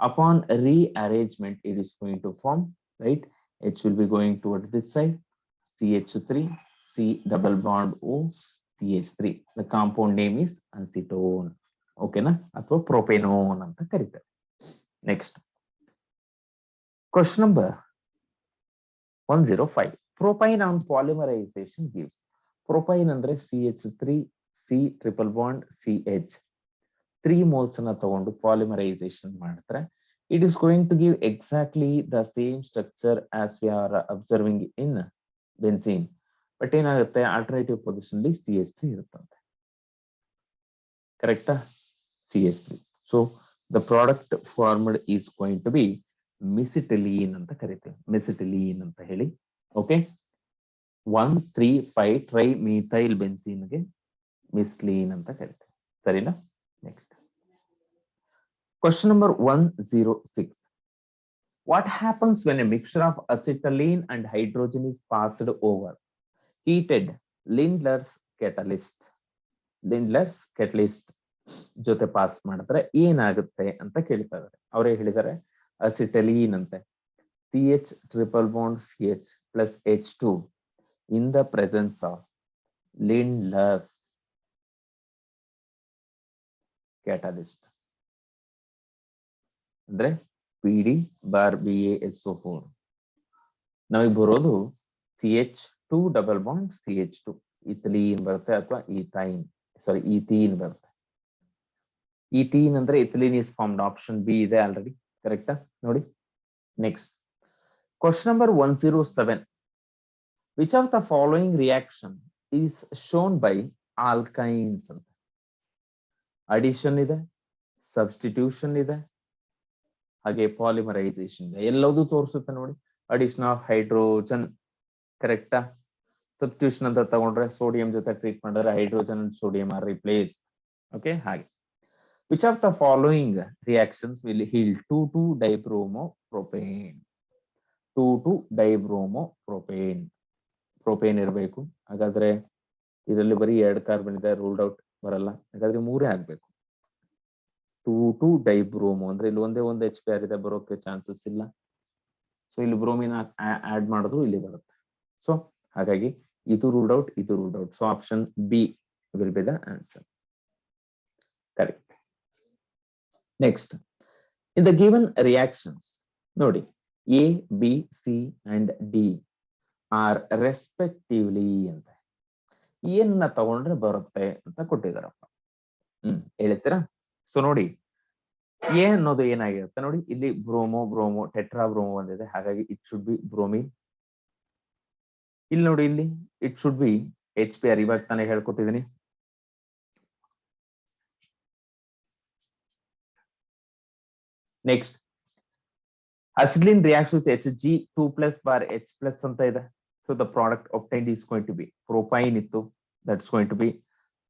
Upon rearrangement, it is going to form, right? H will be going towards this side, CH3, C double bond O, CH3. The compound name is acetone. ಓಕೆನಾ, ಅಥವಾ propanone ಅಂತ ಕರೀತಾರೆ. Next question number 105. Propine on polymerization gives. Propine ಅಂದ್ರೆ CH3 C triple bond CH 3 moles ಅನ್ನ ತಗೊಂಡು polymerisation ಮಾಡಿದ್ರೆ it is going to give exactly the same structure as we are observing in benzene. But ಏನಾಗುತ್ತೆ, alternative position ಅಲ್ಲಿ CH3 ಇರುತ್ತಂತೆ. ಕರೆಕ್ಟಾ? CH3. So the product formed is going to be ಮಿಸಿಟಿಲೀನ್ ಅಂತ ಕರಿತೀವಿ. ಮಿಸಿಟಿಲೀನ್ ಅಂತ ಹೇಳಿ. ಓಕೆ, 1,3,5 ಟ್ರೈ ಮೀಥೈಲ್ ಬೆನ್ಸೀನ್ಗೆ ಮಿಸ್ಲೀನ್ ಅಂತ ಕರಿತೀವಿ. ಸರಿನಾ? Next question number 106. What happens when a mixture of acetylene and hydrogen is passed over heated Lindlar's catalyst? Lindlar's catalyst ಜೊತೆ pass ಮಾಡಿದ್ರೆ ಏನಾಗುತ್ತೆ ಅಂತ ಕೇಳ್ತಾ ಇದ್ದಾರೆ. ಅವರೇ ಹೇಳಿದ್ದಾರೆ acetylene ante CH triple bond CH plus H2 in the presence of Lindlar's catalyst ಅಂದ್ರೆ PD bar BaSO4 ನಮಗೆ ಬರೋದು CH2 double bond CH2 ethylene ಬರುತ್ತೆ ಅಥವಾ ಈಥೀನ್ ಬರುತ್ತೆ. ಈಥೀನ್ ಅಂದ್ರೆ ethylene is formed. Option B ಇದೆ ಆಲ್ರೆಡಿ. ಕರೆಕ್ಟಾ? ನೋಡಿ next question number 107. Which of the following reaction is shown by alkynes ಅಂತ. ಅಡಿಷನ್ ಇದೆ, ಸಬ್ಸ್ಟಿಟ್ಯೂಷನ್ ಇದೆ, ಹಾಗೆ ಪಾಲಿಮರೈಸೇಷನ್ ಇದೆ. ಎಲ್ಲದೂ ತೋರಿಸುತ್ತೆ ನೋಡಿ. ಅಡಿಷನ್ ಆಫ್ ಹೈಡ್ರೋಜನ್, ಕರೆಕ್ಟಾ? ಸಬ್ಸ್ಟಿಟ್ಯೂಷನ್ ಅಂತ ತಗೊಂಡ್ರೆ ಸೋಡಿಯಂ ಜೊತೆ ಟ್ರೀಟ್ ಮಾಡಿದ್ರೆ hydrogen and sodium are replace. Okay, ಹಾಗೆ which of the following reactions will yield 2,2-dibromopropane? 2,2-dibromopropane. Propane ಇರಬೇಕು. ಹಾಗಾದ್ರೆ ಇದರಲ್ಲಿ ಬರೀ 2 ಕಾರ್ಬನ್ ಇದೆ, ರೂಲ್ಡ್ ಔಟ್ ಬರಲ್ಲ. ಹಾಗಾದ್ರೆ 3 ಆಗ್ಬೇಕು. 2,2-ಡೈಬ್ರೋಮೋ ಅಂದ್ರೆ ಇಲ್ಲಿ ಒಂದೇ ಒಂದು HBr ಇದೆ, ಬರೋಕೆ ಚಾನ್ಸಸ್ ಇಲ್ಲ. ಸೊ ಇಲ್ಲಿ ಬ್ರೋಮಿನ್ ಆಡ್ ಮಾಡಿದ್ರು ಇಲ್ಲಿ ಬರುತ್ತೆ. ಸೊ ಹಾಗಾಗಿ ಇದು ರೂಲ್ಡ್ ಔಟ್, ಇದು ruled out. So option B will be the answer. Correct. Next, in the given reactions, nodi A, B, C, and D are respectively ಅಂತ ಏನ್ನ ತಗೊಂಡ್ರೆ ಬರುತ್ತೆ ಅಂತ ಕೊಟ್ಟಿದಾರಪ್ಪ. ಹೇಳ್ತೀರಾ? ಸೊ ನೋಡಿ, ಎ ಅನ್ನೋದು ಏನಾಗಿರುತ್ತೆ ನೋಡಿ, ಇಲ್ಲಿ ಬ್ರೋಮೋ ಟೆಟ್ರಾ ಬ್ರೋಮೋ ಬಂದಿದೆ, ಹಾಗಾಗಿ ಇಟ್ ಶುಡ್ ಬಿ ಬ್ರೋಮಿನ್. ಇಲ್ಲಿ ನೋಡಿ, ಇಲ್ಲಿ ಇಟ್ ಶುಡ್ ಬಿ HBr. ಇವಾಗ ತಾನೇ ಹೇಳ್ಕೊಟ್ಟಿದ್ದೀನಿ. Next, acetylene reacts with Hg2+ bar H+ ಅಂತ ಇದೆ. So the product obtained is going to be propyne ಇತ್ತು, that's going to be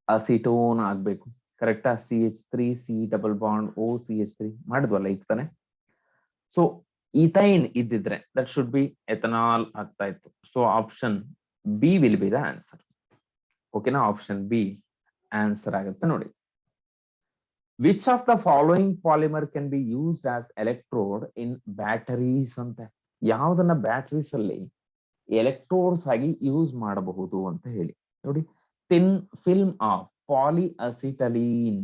acetone ಆಗ್ಬೇಕು. ಕರೆಕ್ಟಾ? CH3 C double bond O CH3 ಮಾಡಿದ್ವಲ್ಲ ಈಗ ತಾನೆ. ಸೊ ಈಥೈನ್ ಇದ್ದಿದ್ರೆ that should be ethanol ಆಗ್ತಾ ಇತ್ತು. So option B will be the answer. ಓಕೆನಾ? Option B answer ಆಗುತ್ತೆ ನೋಡಿ. Which of the following polymer can be used as electrode in batteries ಅಂತ. ಯಾವ್ದನ್ನ ಬ್ಯಾಟರೀಸ್ ಅಲ್ಲಿ ಎಲೆಕ್ಟ್ರೋಡ್ಸ್ ಆಗಿ ಯೂಸ್ ಮಾಡಬಹುದು ಅಂತ ಹೇಳಿ ನೋಡಿ. ಥಿನ್ ಫಿಲ್ಮ್ ಆಫ್ ಪಾಲಿಅಸಿಟಲೀನ್,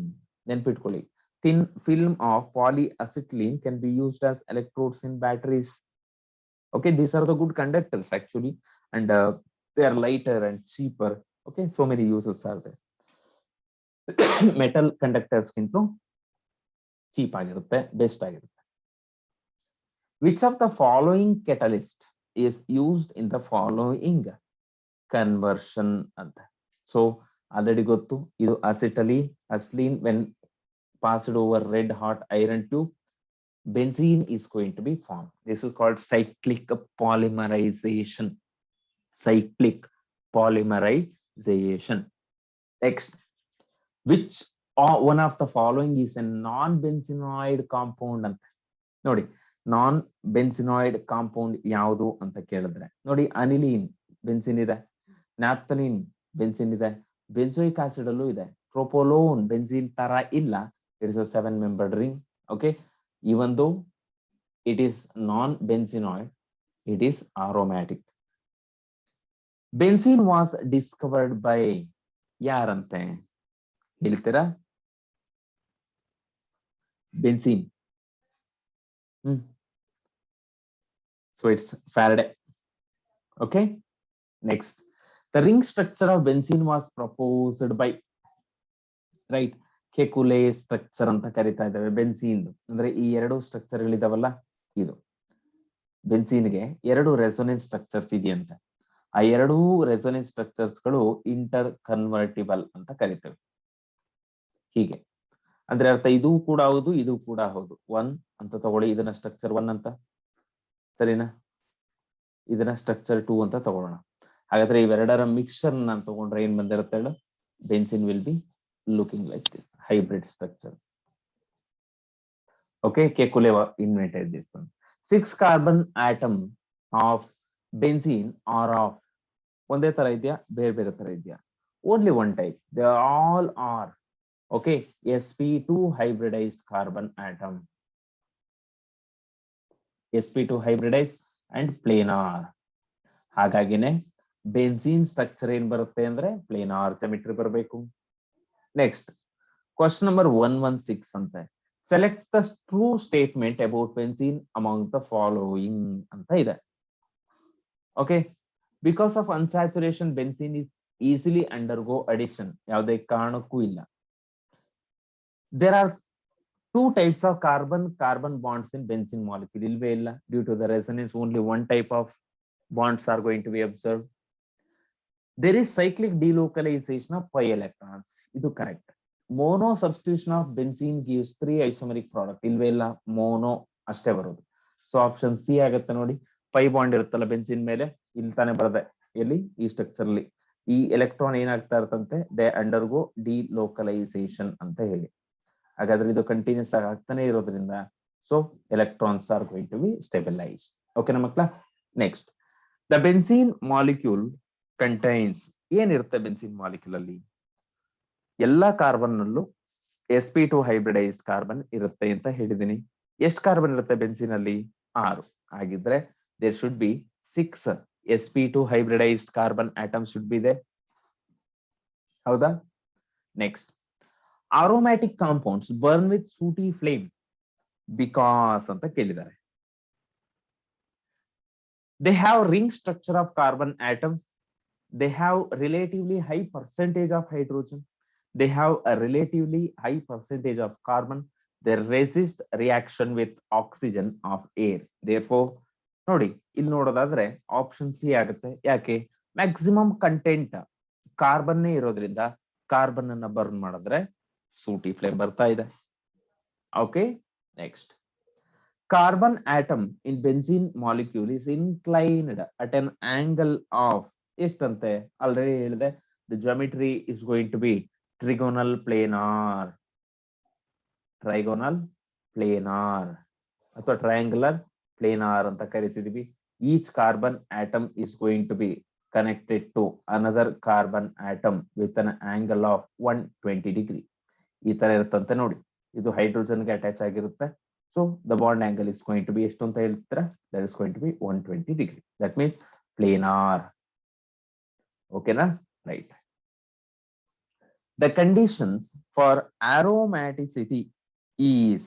ನೆನ್ಪಿಟ್ಕೊಳ್ಳಿ. Thin film of polyacetylene can be used as electrodes in batteries. Okay, these are the good conductors actually, and they are lighter and cheaper. Okay, so many uses are there. Metal conductors ಗಿಂತ cheap ಆಗಿರುತ್ತೆ, best ಆಗಿರುತ್ತೆ. Which of the following catalyst is used in the following conversion ಅಂತ. So already ಗೊತ್ತು, ಇದು ಅಸಿಟಲೀನ್ when passed over red hot iron tube, benzene is going to be formed. This is called cyclic polymerization. Cyclic polymerization. Next, which one of the following is a non-benzenoid compound ಅಂತ ನೋಡಿ. ನಾನ್ ಬೆನ್ಸಿನಾಯ್ಡ್ compound ಯಾವುದು ಅಂತ ಕೇಳಿದ್ರೆ ನೋಡಿ, ಅನಿಲೀನ್ benzene ಇದೆ, ನ್ಯಾಪ್ಥಲಿನ್ benzene ಇದೆ, benzoic acid ಅಲ್ಲೂ ಇದೆ, ಪ್ರೋಪೋಲೋನ್ ಬೆನ್ಸಿನ್ ತರ ಇಲ್ಲ. It is a 7-membered ring. Okay, even though it is non-benzenoid, it is aromatic. Benzene was discovered by ಯಾರಂತೆ ಹೇಳ್ತೀರಾ? Benzene. So it's Faraday. Okay. Next, the ring structure of benzene was proposed by, right, Kekule structure ಅಂತ ಕರಿತಾ ಇದ್ದಾವೆ ಬೆನ್ಸೀನ್. ಅಂದ್ರೆ ಈ ಎರಡು structure ಗಳಿದಾವಲ್ಲ, ಇದು ಬೆನ್ಸೀನ್ಗೆ ಎರಡು ರೆಸೊನೆನ್ಸ್ ಸ್ಟ್ರಕ್ಚರ್ಸ್ ಇದೆಯಂತೆ. ಆ ಎರಡೂ ರೆಸೊನೆನ್ಸ್ ಸ್ಟ್ರಕ್ಚರ್ಸ್ ಗಳು ಇಂಟರ್ ಕನ್ವರ್ಟಿಬಲ್ ಅಂತ ಕರಿತೇವೆ. ಹೀಗೆ ಅಂದ್ರೆ ಅರ್ಥ ಇದು ಕೂಡ ಹೌದು, ಇದು ಕೂಡ ಹೌದು. 1 ಅಂತ ತಗೊಳ್ಳಿ, ಇದನ್ನ ಸ್ಟ್ರಕ್ಚರ್ 1 ಅಂತ, ಸರಿನಾ? ಇದನ್ನ ಸ್ಟ್ರಕ್ಚರ್ 2 ಅಂತ ತಗೊಳ್ಳೋಣ. ಹಾಗಾದ್ರೆ ಇವೆರಡರ ಮಿಕ್ಸ್ಚರ್ ನಾನು ತಗೊಂಡ್ರೆ ಏನ್ ಬಂದಿರುತ್ತೆ ಹೇಳು? Benzene will be looking like this hybrid structure. Okay, Kekulé invented this one. 6 carbon atom of benzene are of ಒಂದೇ ತರ ಇದೆಯಾ, ಬೇರೆ ಬೇರೆ ತರ ಇದೆಯಾ? Only one type. They all are okay, sp2 hybridized carbon atom, sp2 hybridized and planar. ಹಾಗಾಗಿನೇ ಬೆನ್ಸೀನ್ structure ಏನ್ ಬರುತ್ತೆ ಅಂದ್ರೆ ಪ್ಲೇನಾರ್ ಸಿಮೆಟ್ರಿ ಬರಬೇಕು. ನೆಕ್ಸ್ಟ್ ಕ್ವಶನ್ ನಂಬರ್ 116 ಅಂತ, select the true statement about benzene among the following ಅಂತ ಇದೆ. Okay, because of unsaturation benzene is easily undergo addition, ಯಾವುದೇ ಕಾರಣಕ್ಕೂ ಇಲ್ಲ. There are 2 types of carbon bonds in benzene molecule, ಇಲ್ವೇ ಇಲ್ಲ. Due to the resonance only 1 type of bonds are going to be observed. There is cyclic delocalization of pi electrons. ಇದು correct. Mono substitution of benzene gives 3 isomeric product. ಇಲ್ವೇ ಇಲ್ಲ, mono ಅಷ್ಟೇ ಬರೋದು. So option C ಆಗುತ್ತೆ ನೋಡಿ. Pi bond ಇರುತ್ತಲ್ಲ benzene ಮೇಲೆ, ಇಲ್ಲಿ ತಾನೇ ಬರದೆ, ಎಲ್ಲಿ ಈ ಸ್ಟ್ರಕ್ಚರ್ ಅಲ್ಲಿ ಈ ಎಲೆಕ್ಟ್ರಾನ್ ಏನಾಗ್ತಾ ಇರ್ತಂತೆ, ದೇ ಅಂಡರ್ಗೋ ಡಿಲೋಕಲೈಸೇಷನ್ ಅಂತ ಹೇಳಿ. ಹಾಗಾದ್ರೆ ಇದು ಕಂಟಿನ್ಯೂಸ್ ಆಗಿ ಆಗ್ತಾನೆ ಇರೋದ್ರಿಂದ so electrons are going to be stabilise. ಓಕೆನಾ ಮಕ್ಕಳ? Next, the benzene molecule contains, ಏನಿರುತ್ತೆ ಬೆನ್ಸಿನ್ ಮಾಲಿಕ್ಯೂಲ್ ಅಲ್ಲಿ? ಎಲ್ಲಾ ಕಾರ್ಬನ್ ನಲ್ಲೂ sp2 ಹೈಬ್ರಿಡೈಸ್ಡ್ ಕಾರ್ಬನ್ ಇರುತ್ತೆ ಅಂತ ಹೇಳಿದೀನಿ. ಎಷ್ಟು ಕಾರ್ಬನ್ ಇರುತ್ತೆ ಬೆನ್ಸಿನ್ ಅಲ್ಲಿ? 6. ಆಗಿದ್ರೆ there should be 6 sp2 hybridised carbon atom should be ಇದೆ. ಹೌದಾ? Next, aromatic compounds burn with sooty flame because ಅಂತ ಕೇಳಿದ್ದಾರೆ. They have ring structure of carbon atoms. They have relatively high percentage of hydrogen. They have a relatively high percentage of carbon. They resist reaction with oxygen of air. Therefore, ನೋಡಿ ಇಲ್ಲಿ ನೋಡೋದಾದ್ರೆ option C ಆಗುತ್ತೆ. ಯಾಕೆ? Maximum content carbon ಇರೋದ್ರಿಂದ carbon ಅನ್ನ burn ಮಾಡಿದ್ರೆ ಸೂಟಿ flame ಬರ್ತಾ ಇದೆ. Okay, next, carbon atom in benzene molecule is inclined at an angle of ಎಷ್ಟಂತೆ? ಆಲ್ರೆಡಿ ಹೇಳಿದೆ, the geometry is going to be trigonal planar ಅಥವಾ triangular planar ಅಂತ ಕರಿತಿದೀವಿ. Each carbon atom is going to be connected to another carbon atom with an angle of 120 degree. ಈ ತರ ಇರುತ್ತಂತೆ ನೋಡಿ. ಇದು ಹೈಡ್ರೋಜನ್ಗೆ attach ಆಗಿರುತ್ತೆ. So the bond angle is going to be ಎಷ್ಟು ಅಂತ ಹೇಳ್ತೀರಾ? That is going to be 120 degree. That means planar. Okay na? Right. The conditions for aromaticity is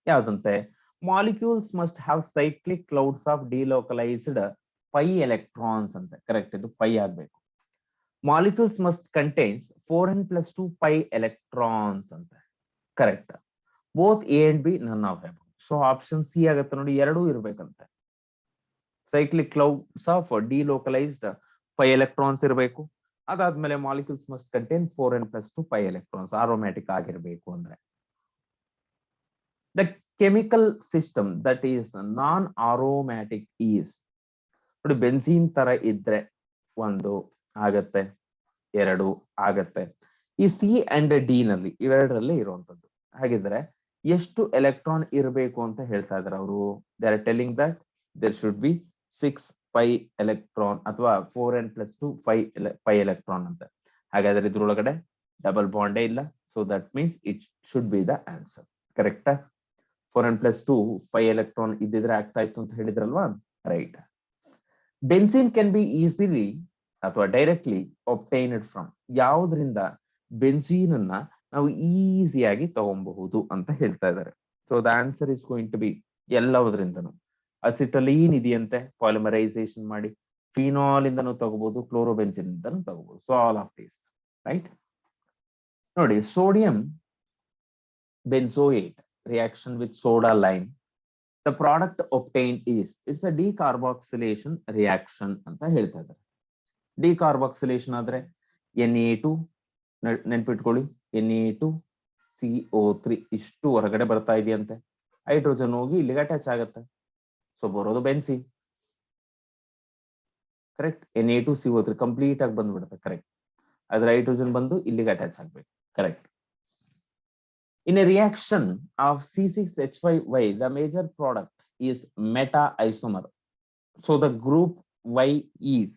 ಯಾವುದಂತೆ? Molecules must have cyclic clouds of delocalized pi electrons ಅಂತ. Correct, ಇದು pi ಆಗ್ಬೇಕು. Molecules must contains 4n+2 pi electrons ಅಂತ. Correct. Both A and B, none of them. So option C ಆಗುತ್ತೆ ನೋಡಿ, ಎರಡೂ ಇರ್ಬೇಕಂತೆ. Cyclic clouds of delocalized pi electrons ಇರಬೇಕು. ಅದಾದ್ಮೇಲೆ molecules must contain 4n+2 pi electrons, aromatic ಆಗಿರಬೇಕು ಅಂದ್ರೆ. The chemical system that is non-aromatic is, ನೋಡಿ ಬೆನ್ಸೀನ್ ತರ ಇದ್ರೆ 1 ಆಗತ್ತೆ, 2 ಆಗತ್ತೆ. ಈ ಸಿ ಅಂಡ್ ಡಿ ನಲ್ಲಿ ಇವೆರಡರಲ್ಲಿ ಇರುವಂತದ್ದು. ಹಾಗಿದ್ರೆ ಎಷ್ಟು ಎಲೆಕ್ಟ್ರಾನ್ ಇರಬೇಕು ಅಂತ ಹೇಳ್ತಾ ಇದಾರೆ ಅವರು? They are telling that there should be 6 pi electron ಅಥವಾ 4n+2 pi ಎಲೆಕ್ಟ್ರಾನ್ ಅಂತ. ಹಾಗಾದ್ರೆ ಇದ್ರೊಳಗಡೆ ಡಬಲ್ ಬಾಂಡೇ ಇಲ್ಲ. So that means it should be the answer. ಕರೆಕ್ಟಾ? 4n+2 pi ಎಲೆಕ್ಟ್ರಾನ್ ಇದ್ದಿದ್ರೆ ಆಗ್ತಾ ಇತ್ತು ಅಂತ ಹೇಳಿದ್ರಲ್ವಾ? Right. Benzene can be easily ಅಥವಾ ಡೈರೆಕ್ಟ್ಲಿ ಒಬ್ಟೈನ್ಡ್ ಫ್ರಮ್, ಯಾವುದರಿಂದ ಬೆನ್ಸಿನ್ ಅನ್ನ ನಾವು ಈಸಿಯಾಗಿ ತಗೊಬಹುದು ಅಂತ ಹೇಳ್ತಾ ಇದ್ದಾರೆ. So the answer is going to be ಎಲ್ಲವುದರಿಂದನು. ಅಸಿಟಲೀನ್ ಇದೆಯಂತೆ, ಪಾಲಿಮರೈಸೇಷನ್ ಮಾಡಿ. ಫಿನಾಲ್ ಇಂದನೂ ತಗೋಬಹುದು, ಕ್ಲೋರೋಬೆನ್ಸಿನ್ ಇಂದನೂ ತಗೋಬಹುದು. So all of this, right. ನೋಡಿ, sodium benzoate reaction with soda lime, the product obtained is, it's a decarboxylation reaction ಅಂತ ಹೇಳ್ತಾ ಇದ್ದಾರೆ. ಡಿಕಾರ್ಬಾಕ್ಸಿಲೇಷನ್ ಆದ್ರೆ Na2 ನೆನ್ಪಿಟ್ಕೊಳ್ಳಿ, Na2CO3 ಇಷ್ಟು ಹೊರಗಡೆ ಬರ್ತಾ ಇದೆಯಂತೆ. ಹೈಡ್ರೋಜನ್ ಹೋಗಿ ಇಲ್ಲಿಗೆ ಅಟ್ಯಾಚ್ ಆಗುತ್ತೆ. ಸೊ ಬರೋದು ಬೆನ್ಸಿನ್. ಕರೆಕ್ಟ್. Na2CO3 ಕಂಪ್ಲೀಟ್ ಆಗಿ ಬಂದ್ಬಿಡುತ್ತೆ. ಕರೆಕ್ಟ್. ಆದ್ರೆ ಹೈಡ್ರೋಜನ್ ಬಂದು ಇಲ್ಲಿಗೆ ಅಟ್ಯಾಚ್ ಆಗ್ಬೇಕು. Correct. In a reaction of C6H5Y, the major product is meta isomer. So the group Y is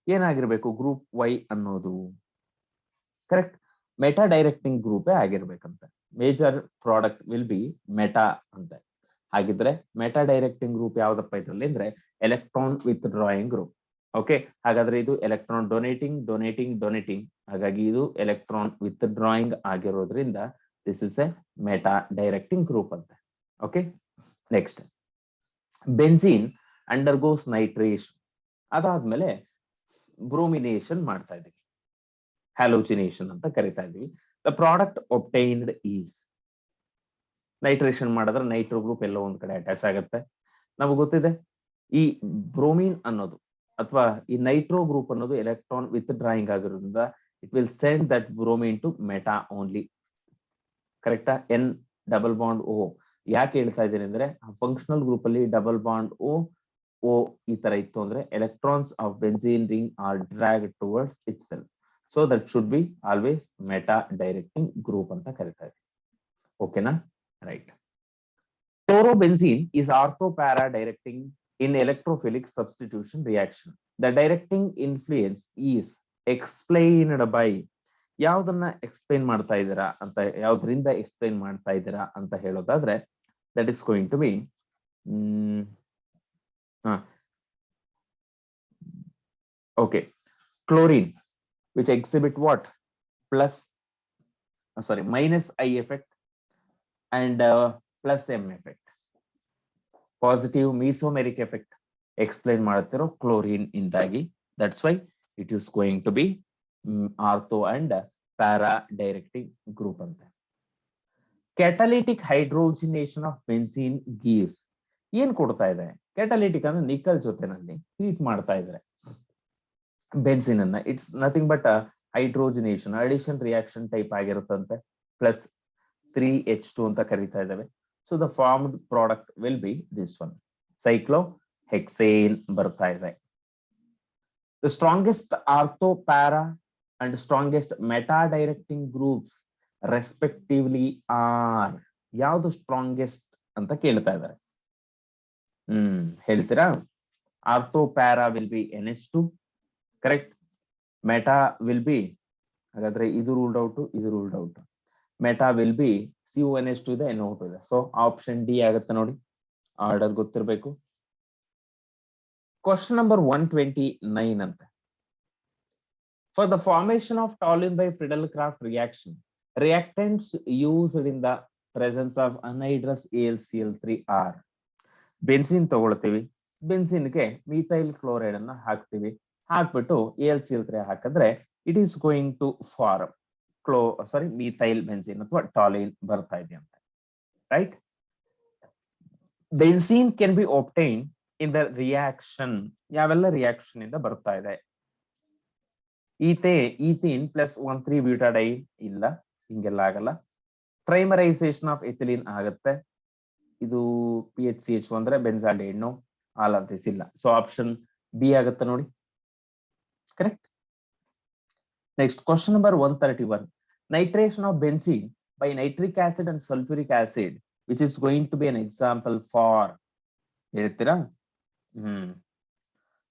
ಏನಾಗಿರ್ಬೇಕು? ಗ್ರೂಪ್ Y ಅನ್ನೋದು ಕರೆಕ್ಟ್ ಮೆಟಾ ಡೈರೆಕ್ಟಿಂಗ್ ಗ್ರೂಪ್ ಆಗಿರ್ಬೇಕಂತ. Major product will be meta ಅಂತ. ಹಾಗಿದ್ರೆ meta directing group ಯಾವ್ದಪ್ಪ ಇದ್ರಲ್ಲಿ ಅಂದ್ರೆ electron withdrawing group. Okay, ಹಾಗಾದ್ರೆ ಇದು ಎಲೆಕ್ಟ್ರಾನ್ ಡೊನೇಟಿಂಗ್. ಹಾಗಾಗಿ ಇದು ಎಲೆಕ್ಟ್ರಾನ್ ವಿತ್ ಡ್ರಾಯಿಂಗ್ ಆಗಿರೋದ್ರಿಂದ this is a meta directing group ಅಂತ. Okay, next benzene undergoes nitration. ಅದಾದ್ಮೇಲೆ ಬ್ರೋಮಿನೇಷನ್ ಮಾಡ್ತಾ ಇದೀವಿ, ಹ್ಯಾಲೋಜಿನೇಷನ್ ಅಂತ ಕರಿತಾ ಇದೀವಿ. The product obtained is, nitration ಮಾಡಿದ್ರೆ ನೈಟ್ರೋ ಗ್ರೂಪ್ ಎಲ್ಲೋ ಒಂದ್ ಕಡೆ ಅಟ್ಯಾಚ್ ಆಗುತ್ತೆ. ನಮಗೆ ಗೊತ್ತಿದೆ ಈ ಬ್ರೋಮಿನ್ ಅನ್ನೋದು ಅಥವಾ ಈ ನೈಟ್ರೋ ಗ್ರೂಪ್ ಅನ್ನೋದು ಎಲೆಕ್ಟ್ರಾನ್ ವಿತ್ ಡ್ರಾಯಿಂಗ್ ಆಗಿರೋದ್ರಿಂದ it will send that bromine to meta only. ಕರೆಕ್ಟಾ? N double bond O. ಯಾಕೆ ಹೇಳ್ತಾ ಇದ್ದೀನಿ ಅಂದ್ರೆ ಫಂಕ್ಷನಲ್ ಗ್ರೂಪ್ ಅಲ್ಲಿ ಡಬಲ್ ಬಾಂಡ್ O ಈ ತರ ಇತ್ತು ಅಂದ್ರೆ electrons of benzene ring are drag towards itself. So that should be always meta directing group ಅಂತ ಕರಿತಾ ಇದ್ದೀವಿ. ಓಕೆನಾ? Right. Chlorobenzene is ortho-para directing in electrophilic substitution reaction. The directing influence is explained by, ಯಾವ್ದನ್ನ explain ಮಾಡ್ತಾ ಇದ್ದೀರಾ ಅಂತ, ಯಾವ್ದ್ರಿಂದ explain ಮಾಡ್ತಾ ಇದ್ದೀರಾ ಅಂತ ಹೇಳೋದಾದ್ರೆ that is going to be okay, chlorine which exhibit what minus I effect and plus M effect. Positive mesomeric effect explain ಮಾಡ್ತಿರೋ ಕ್ಲೋರಿನ್ ಇಂದಾಗಿ. That's why it is going to be ortho and para directing group ಅಂತ. Catalytic hydrogenation of benzene gives, ಏನ್ ಕೊಡ್ತಾ ಇದೆ? Catalytic ಅಂದ್ರೆ ನಿಕಲ್ ಜೊತೆನಲ್ಲಿ heat ಮಾಡ್ತಾ ಇದ್ದಾರೆ ಬೆನ್ಸಿನ್ ಅನ್ನ. It's nothing but hydrogenation, addition reaction type ಆಗಿರುತ್ತಂತೆ. ಪ್ಲಸ್ 3H2 ಅಂತ ಕರೀತಾ ಇದ್ದಾವೆ. So the formed product will be this one, cyclohexane ಬರ್ತಾ ಇದೆ. The strongest ortho, para and strongest meta directing groups respectively are, ಯಾವುದು ಸ್ಟ್ರಾಂಗೆಸ್ಟ್ ಅಂತ ಕೇಳ್ತಾ ಇದ್ದಾರೆ. ಹೇಳ್ತೀರಾ? Ortho para will be NH2, correct. Meta will be, ಹಾಗಾದ್ರೆ ಇದು ruled out. Meta will be CONH2 ಇದೆ, NO2 ಇದೆ. ಸೊ ಆಪ್ಷನ್ ಡಿ ಆಗುತ್ತೆ ನೋಡಿ. ಆರ್ಡರ್ ಗೊತ್ತಿರಬೇಕು. ಕ್ವಶನ್ ನಂಬರ್ 129 ಅಂತ. For the formation of toluene by Friedel Crafts reaction, reactants used in the presence of anhydrous AlCl3 are, benzene ತಗೊಳ್ತೀವಿ, ಬೆನ್ಸಿನ್ಗೆ methyl chloride ಅನ್ನ ಹಾಕ್ತಿವಿ, ಹಾಕ್ಬಿಟ್ಟು AlCl3 ಹಾಕಿದ್ರೆ it is going to form methyl benzene ಅಥವಾ toluene ಬರ್ತಾ ಇದೆ ಅಂತ. Right. Benzene can be obtain in the reaction, ಯಾವೆಲ್ಲ ರಿಯಾಕ್ಷನ್ ಇಂದ ಬರ್ತಾ ಇದೆ? ಈಥೇನ್ ಪ್ಲಸ್ 1,3-ಬ್ಯೂಟಾಡೈನ್ ಇಲ್ಲ, ಹಿಂಗೆಲ್ಲ ಆಗಲ್ಲ. ಟ್ರೈಮರೈಸೇಷನ್ ಆಫ್ ಎಥಿಲೀನ್ ಆಗುತ್ತೆ, ಇದು PHCH ಅಂದ್ರೆ ಬೆನ್ಸಾಲ್ಡಿಹೈಡ್, ಆಲ್ ಆಫ್ ದಿಸ್ ಇಲ್ಲ. ಸೊ ಆಪ್ಷನ್ ಬಿ ಆಗುತ್ತೆ ನೋಡಿ. Correct. Next, question number 131. Nitration of benzene by nitric acid and sulfuric acid, which is going to be an example for, ಹೇಳ್ತೀರಾ?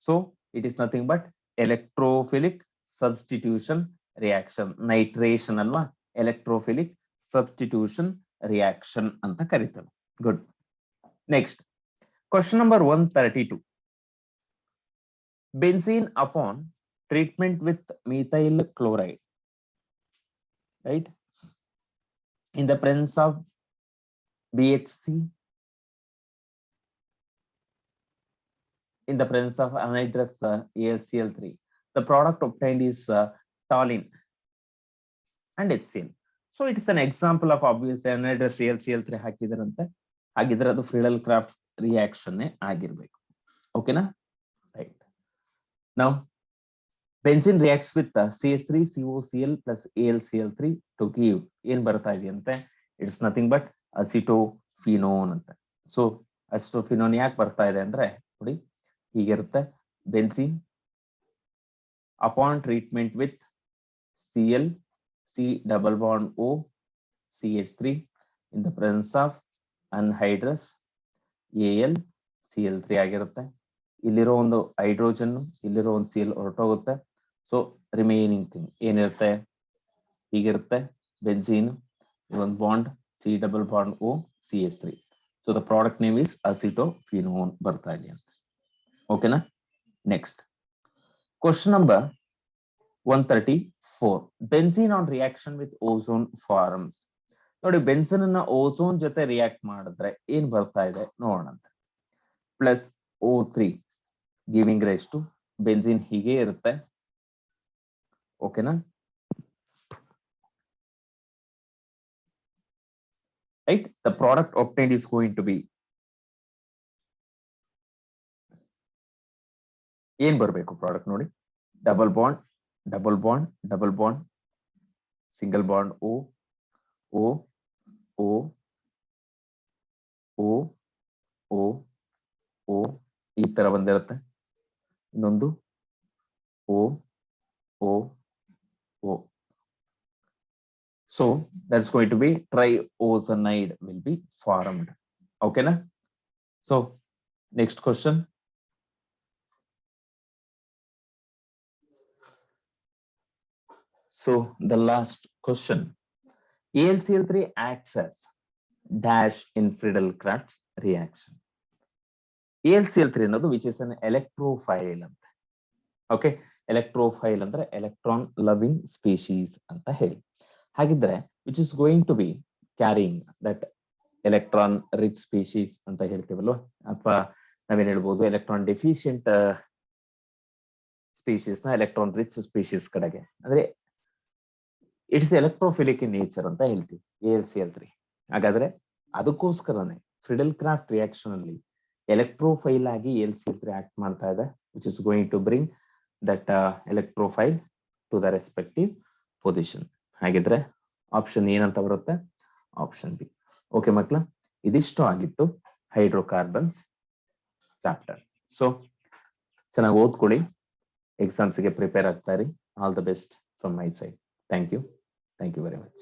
So it is nothing but electrophilic substitution reaction. Nitration ಅಲ್ವಾ, electrophilic substitution reaction ಅಂತ ಕರೀತಾರೆ. Good. Next, question number 132. benzene upon treatment with methyl chloride, right, in the presence of BHC, in the presence of anhydrous AlCl3, the product obtained is toluene and HCl. So it is an example of obvious anhydrous AlCl3 ಹಾಕಿದರಂತೆ, ಹಾಗಿದ್ರೆ ಅದು ಫ್ರೀಡಲ್ craft reaction ಆಗಿರ್ಬೇಕು. ಓಕೆನಾ? Right. Now benzene reacts with CH3COCl plus AlCl3 to give ಏನ್ ಬರ್ತಾ ಇದೆಯಂತೆ, it's nothing but acetophenone ಅಂತ. So acetophenone ಯಾಕೆ ಬರ್ತಾ ಇದೆ ಅಂದ್ರೆ ನೋಡಿ ಹೀಗಿರುತ್ತೆ, benzene upon treatment with Cl C double bond O CH3 in the presence of anhydrous AlCl3 ಆಗಿರುತ್ತೆ. ಇಲ್ಲಿರೋ ಒಂದು ಹೈಡ್ರೋಜನ್, ಇಲ್ಲಿರೋ ಒಂದು Cl ಹೊರಟೋಗುತ್ತೆ. ಸೊ ರಿಮೈನಿಂಗ್ ಥಿಂಗ್ ಏನಿರುತ್ತೆ, ಹೀಗಿರುತ್ತೆ, ಬೆನ್ಸಿನ್ ಒಂದು bond C double bond O CH3. So the product name is acetophenone ಬರ್ತಾ ಇದೆ ಅಂತ. ಓಕೆನಾ? Next question number 134. Benzene on reaction with ozone forms. ನೋಡಿ ಬೆನ್ಸಿನ್ ಅನ್ನ ಓಝೋನ್ ಜೊತೆ ರಿಯಾಕ್ಟ್ ಮಾಡಿದ್ರೆ ಏನ್ ಬರ್ತಾ ಇದೆ ನೋಡೋಣ ಅಂತ. Plus O3 giving rise to benzene ಹೀಗೆ ಇರುತ್ತೆ. ಓಕೆನಾ? Right. The product obtained is going to be ಏನ್ ಬರಬೇಕು ಪ್ರಾಡಕ್ಟ್ ನೋಡಿ, double bond double bond double bond single bond O O O O O O ಈ ತರ ಬಂದಿರುತ್ತೆ. ಇನ್ನೊಂದು O O O. So that's going to be triozanide will be formed. Okay na? So next question. So the last question. AlCl3 acts as dash in Friedel-Crafts reaction. AlCl3 ಅನ್ನೋದು which is an electrophile ಅಂತ. Okay, electrophile ಅಂದ್ರೆ electron loving species ಅಂತ ಹೇಳಿ. ಹಾಗಿದ್ರೆ which is going to be carrying that electron rich species ಅಂತ ಹೇಳ್ತೀವಲ್ವಾ, ಅಥವಾ ನಾವೇನ್ ಹೇಳ್ಬೋದು electron deficient species ನ electron rich species ಕಡೆಗೆ, ಅಂದ್ರೆ ಇಟ್ಸ್ ಎಲೆಕ್ಟ್ರೋಫಿಲಿಕ್ ಇನ್ ನೇಚರ್ ಅಂತ ಹೇಳ್ತೀವಿ AlCl3. ಹಾಗಾದ್ರೆ ಅದಕ್ಕೋಸ್ಕರನೇ ಫ್ರಿಡೆಲ್ ಕ್ರಾಫ್ಟ್ ರಿಯಾಕ್ಷನ್ ಅಲ್ಲಿ ಎಲೆಕ್ಟ್ರೋಫೈಲ್ ಆಗಿ AlCl3 ಆಕ್ಟ್ ಮಾಡ್ತಾ ಇದೆ, which is going to bring that electrophile to the respective position. ಹಾಗಿದ್ರೆ ಆಪ್ಷನ್ ಏನಂತ ಬರುತ್ತೆ? Option B. ಓಕೆ ಮಕ್ಳ, ಇದಿಷ್ಟು ಆಗಿತ್ತು ಹೈಡ್ರೋಕಾರ್ಬನ್ಸ್ ಚಾಪ್ಟರ್. ಸೊ ಚೆನ್ನಾಗಿ ಓದ್ಕೊಳ್ಳಿ, ಎಕ್ಸಾಮ್ಸ್ಗೆ ಪ್ರಿಪೇರ್ ಆಗ್ತಾ ಇರಿ. All the best from my side. Thank you. Thank you very much.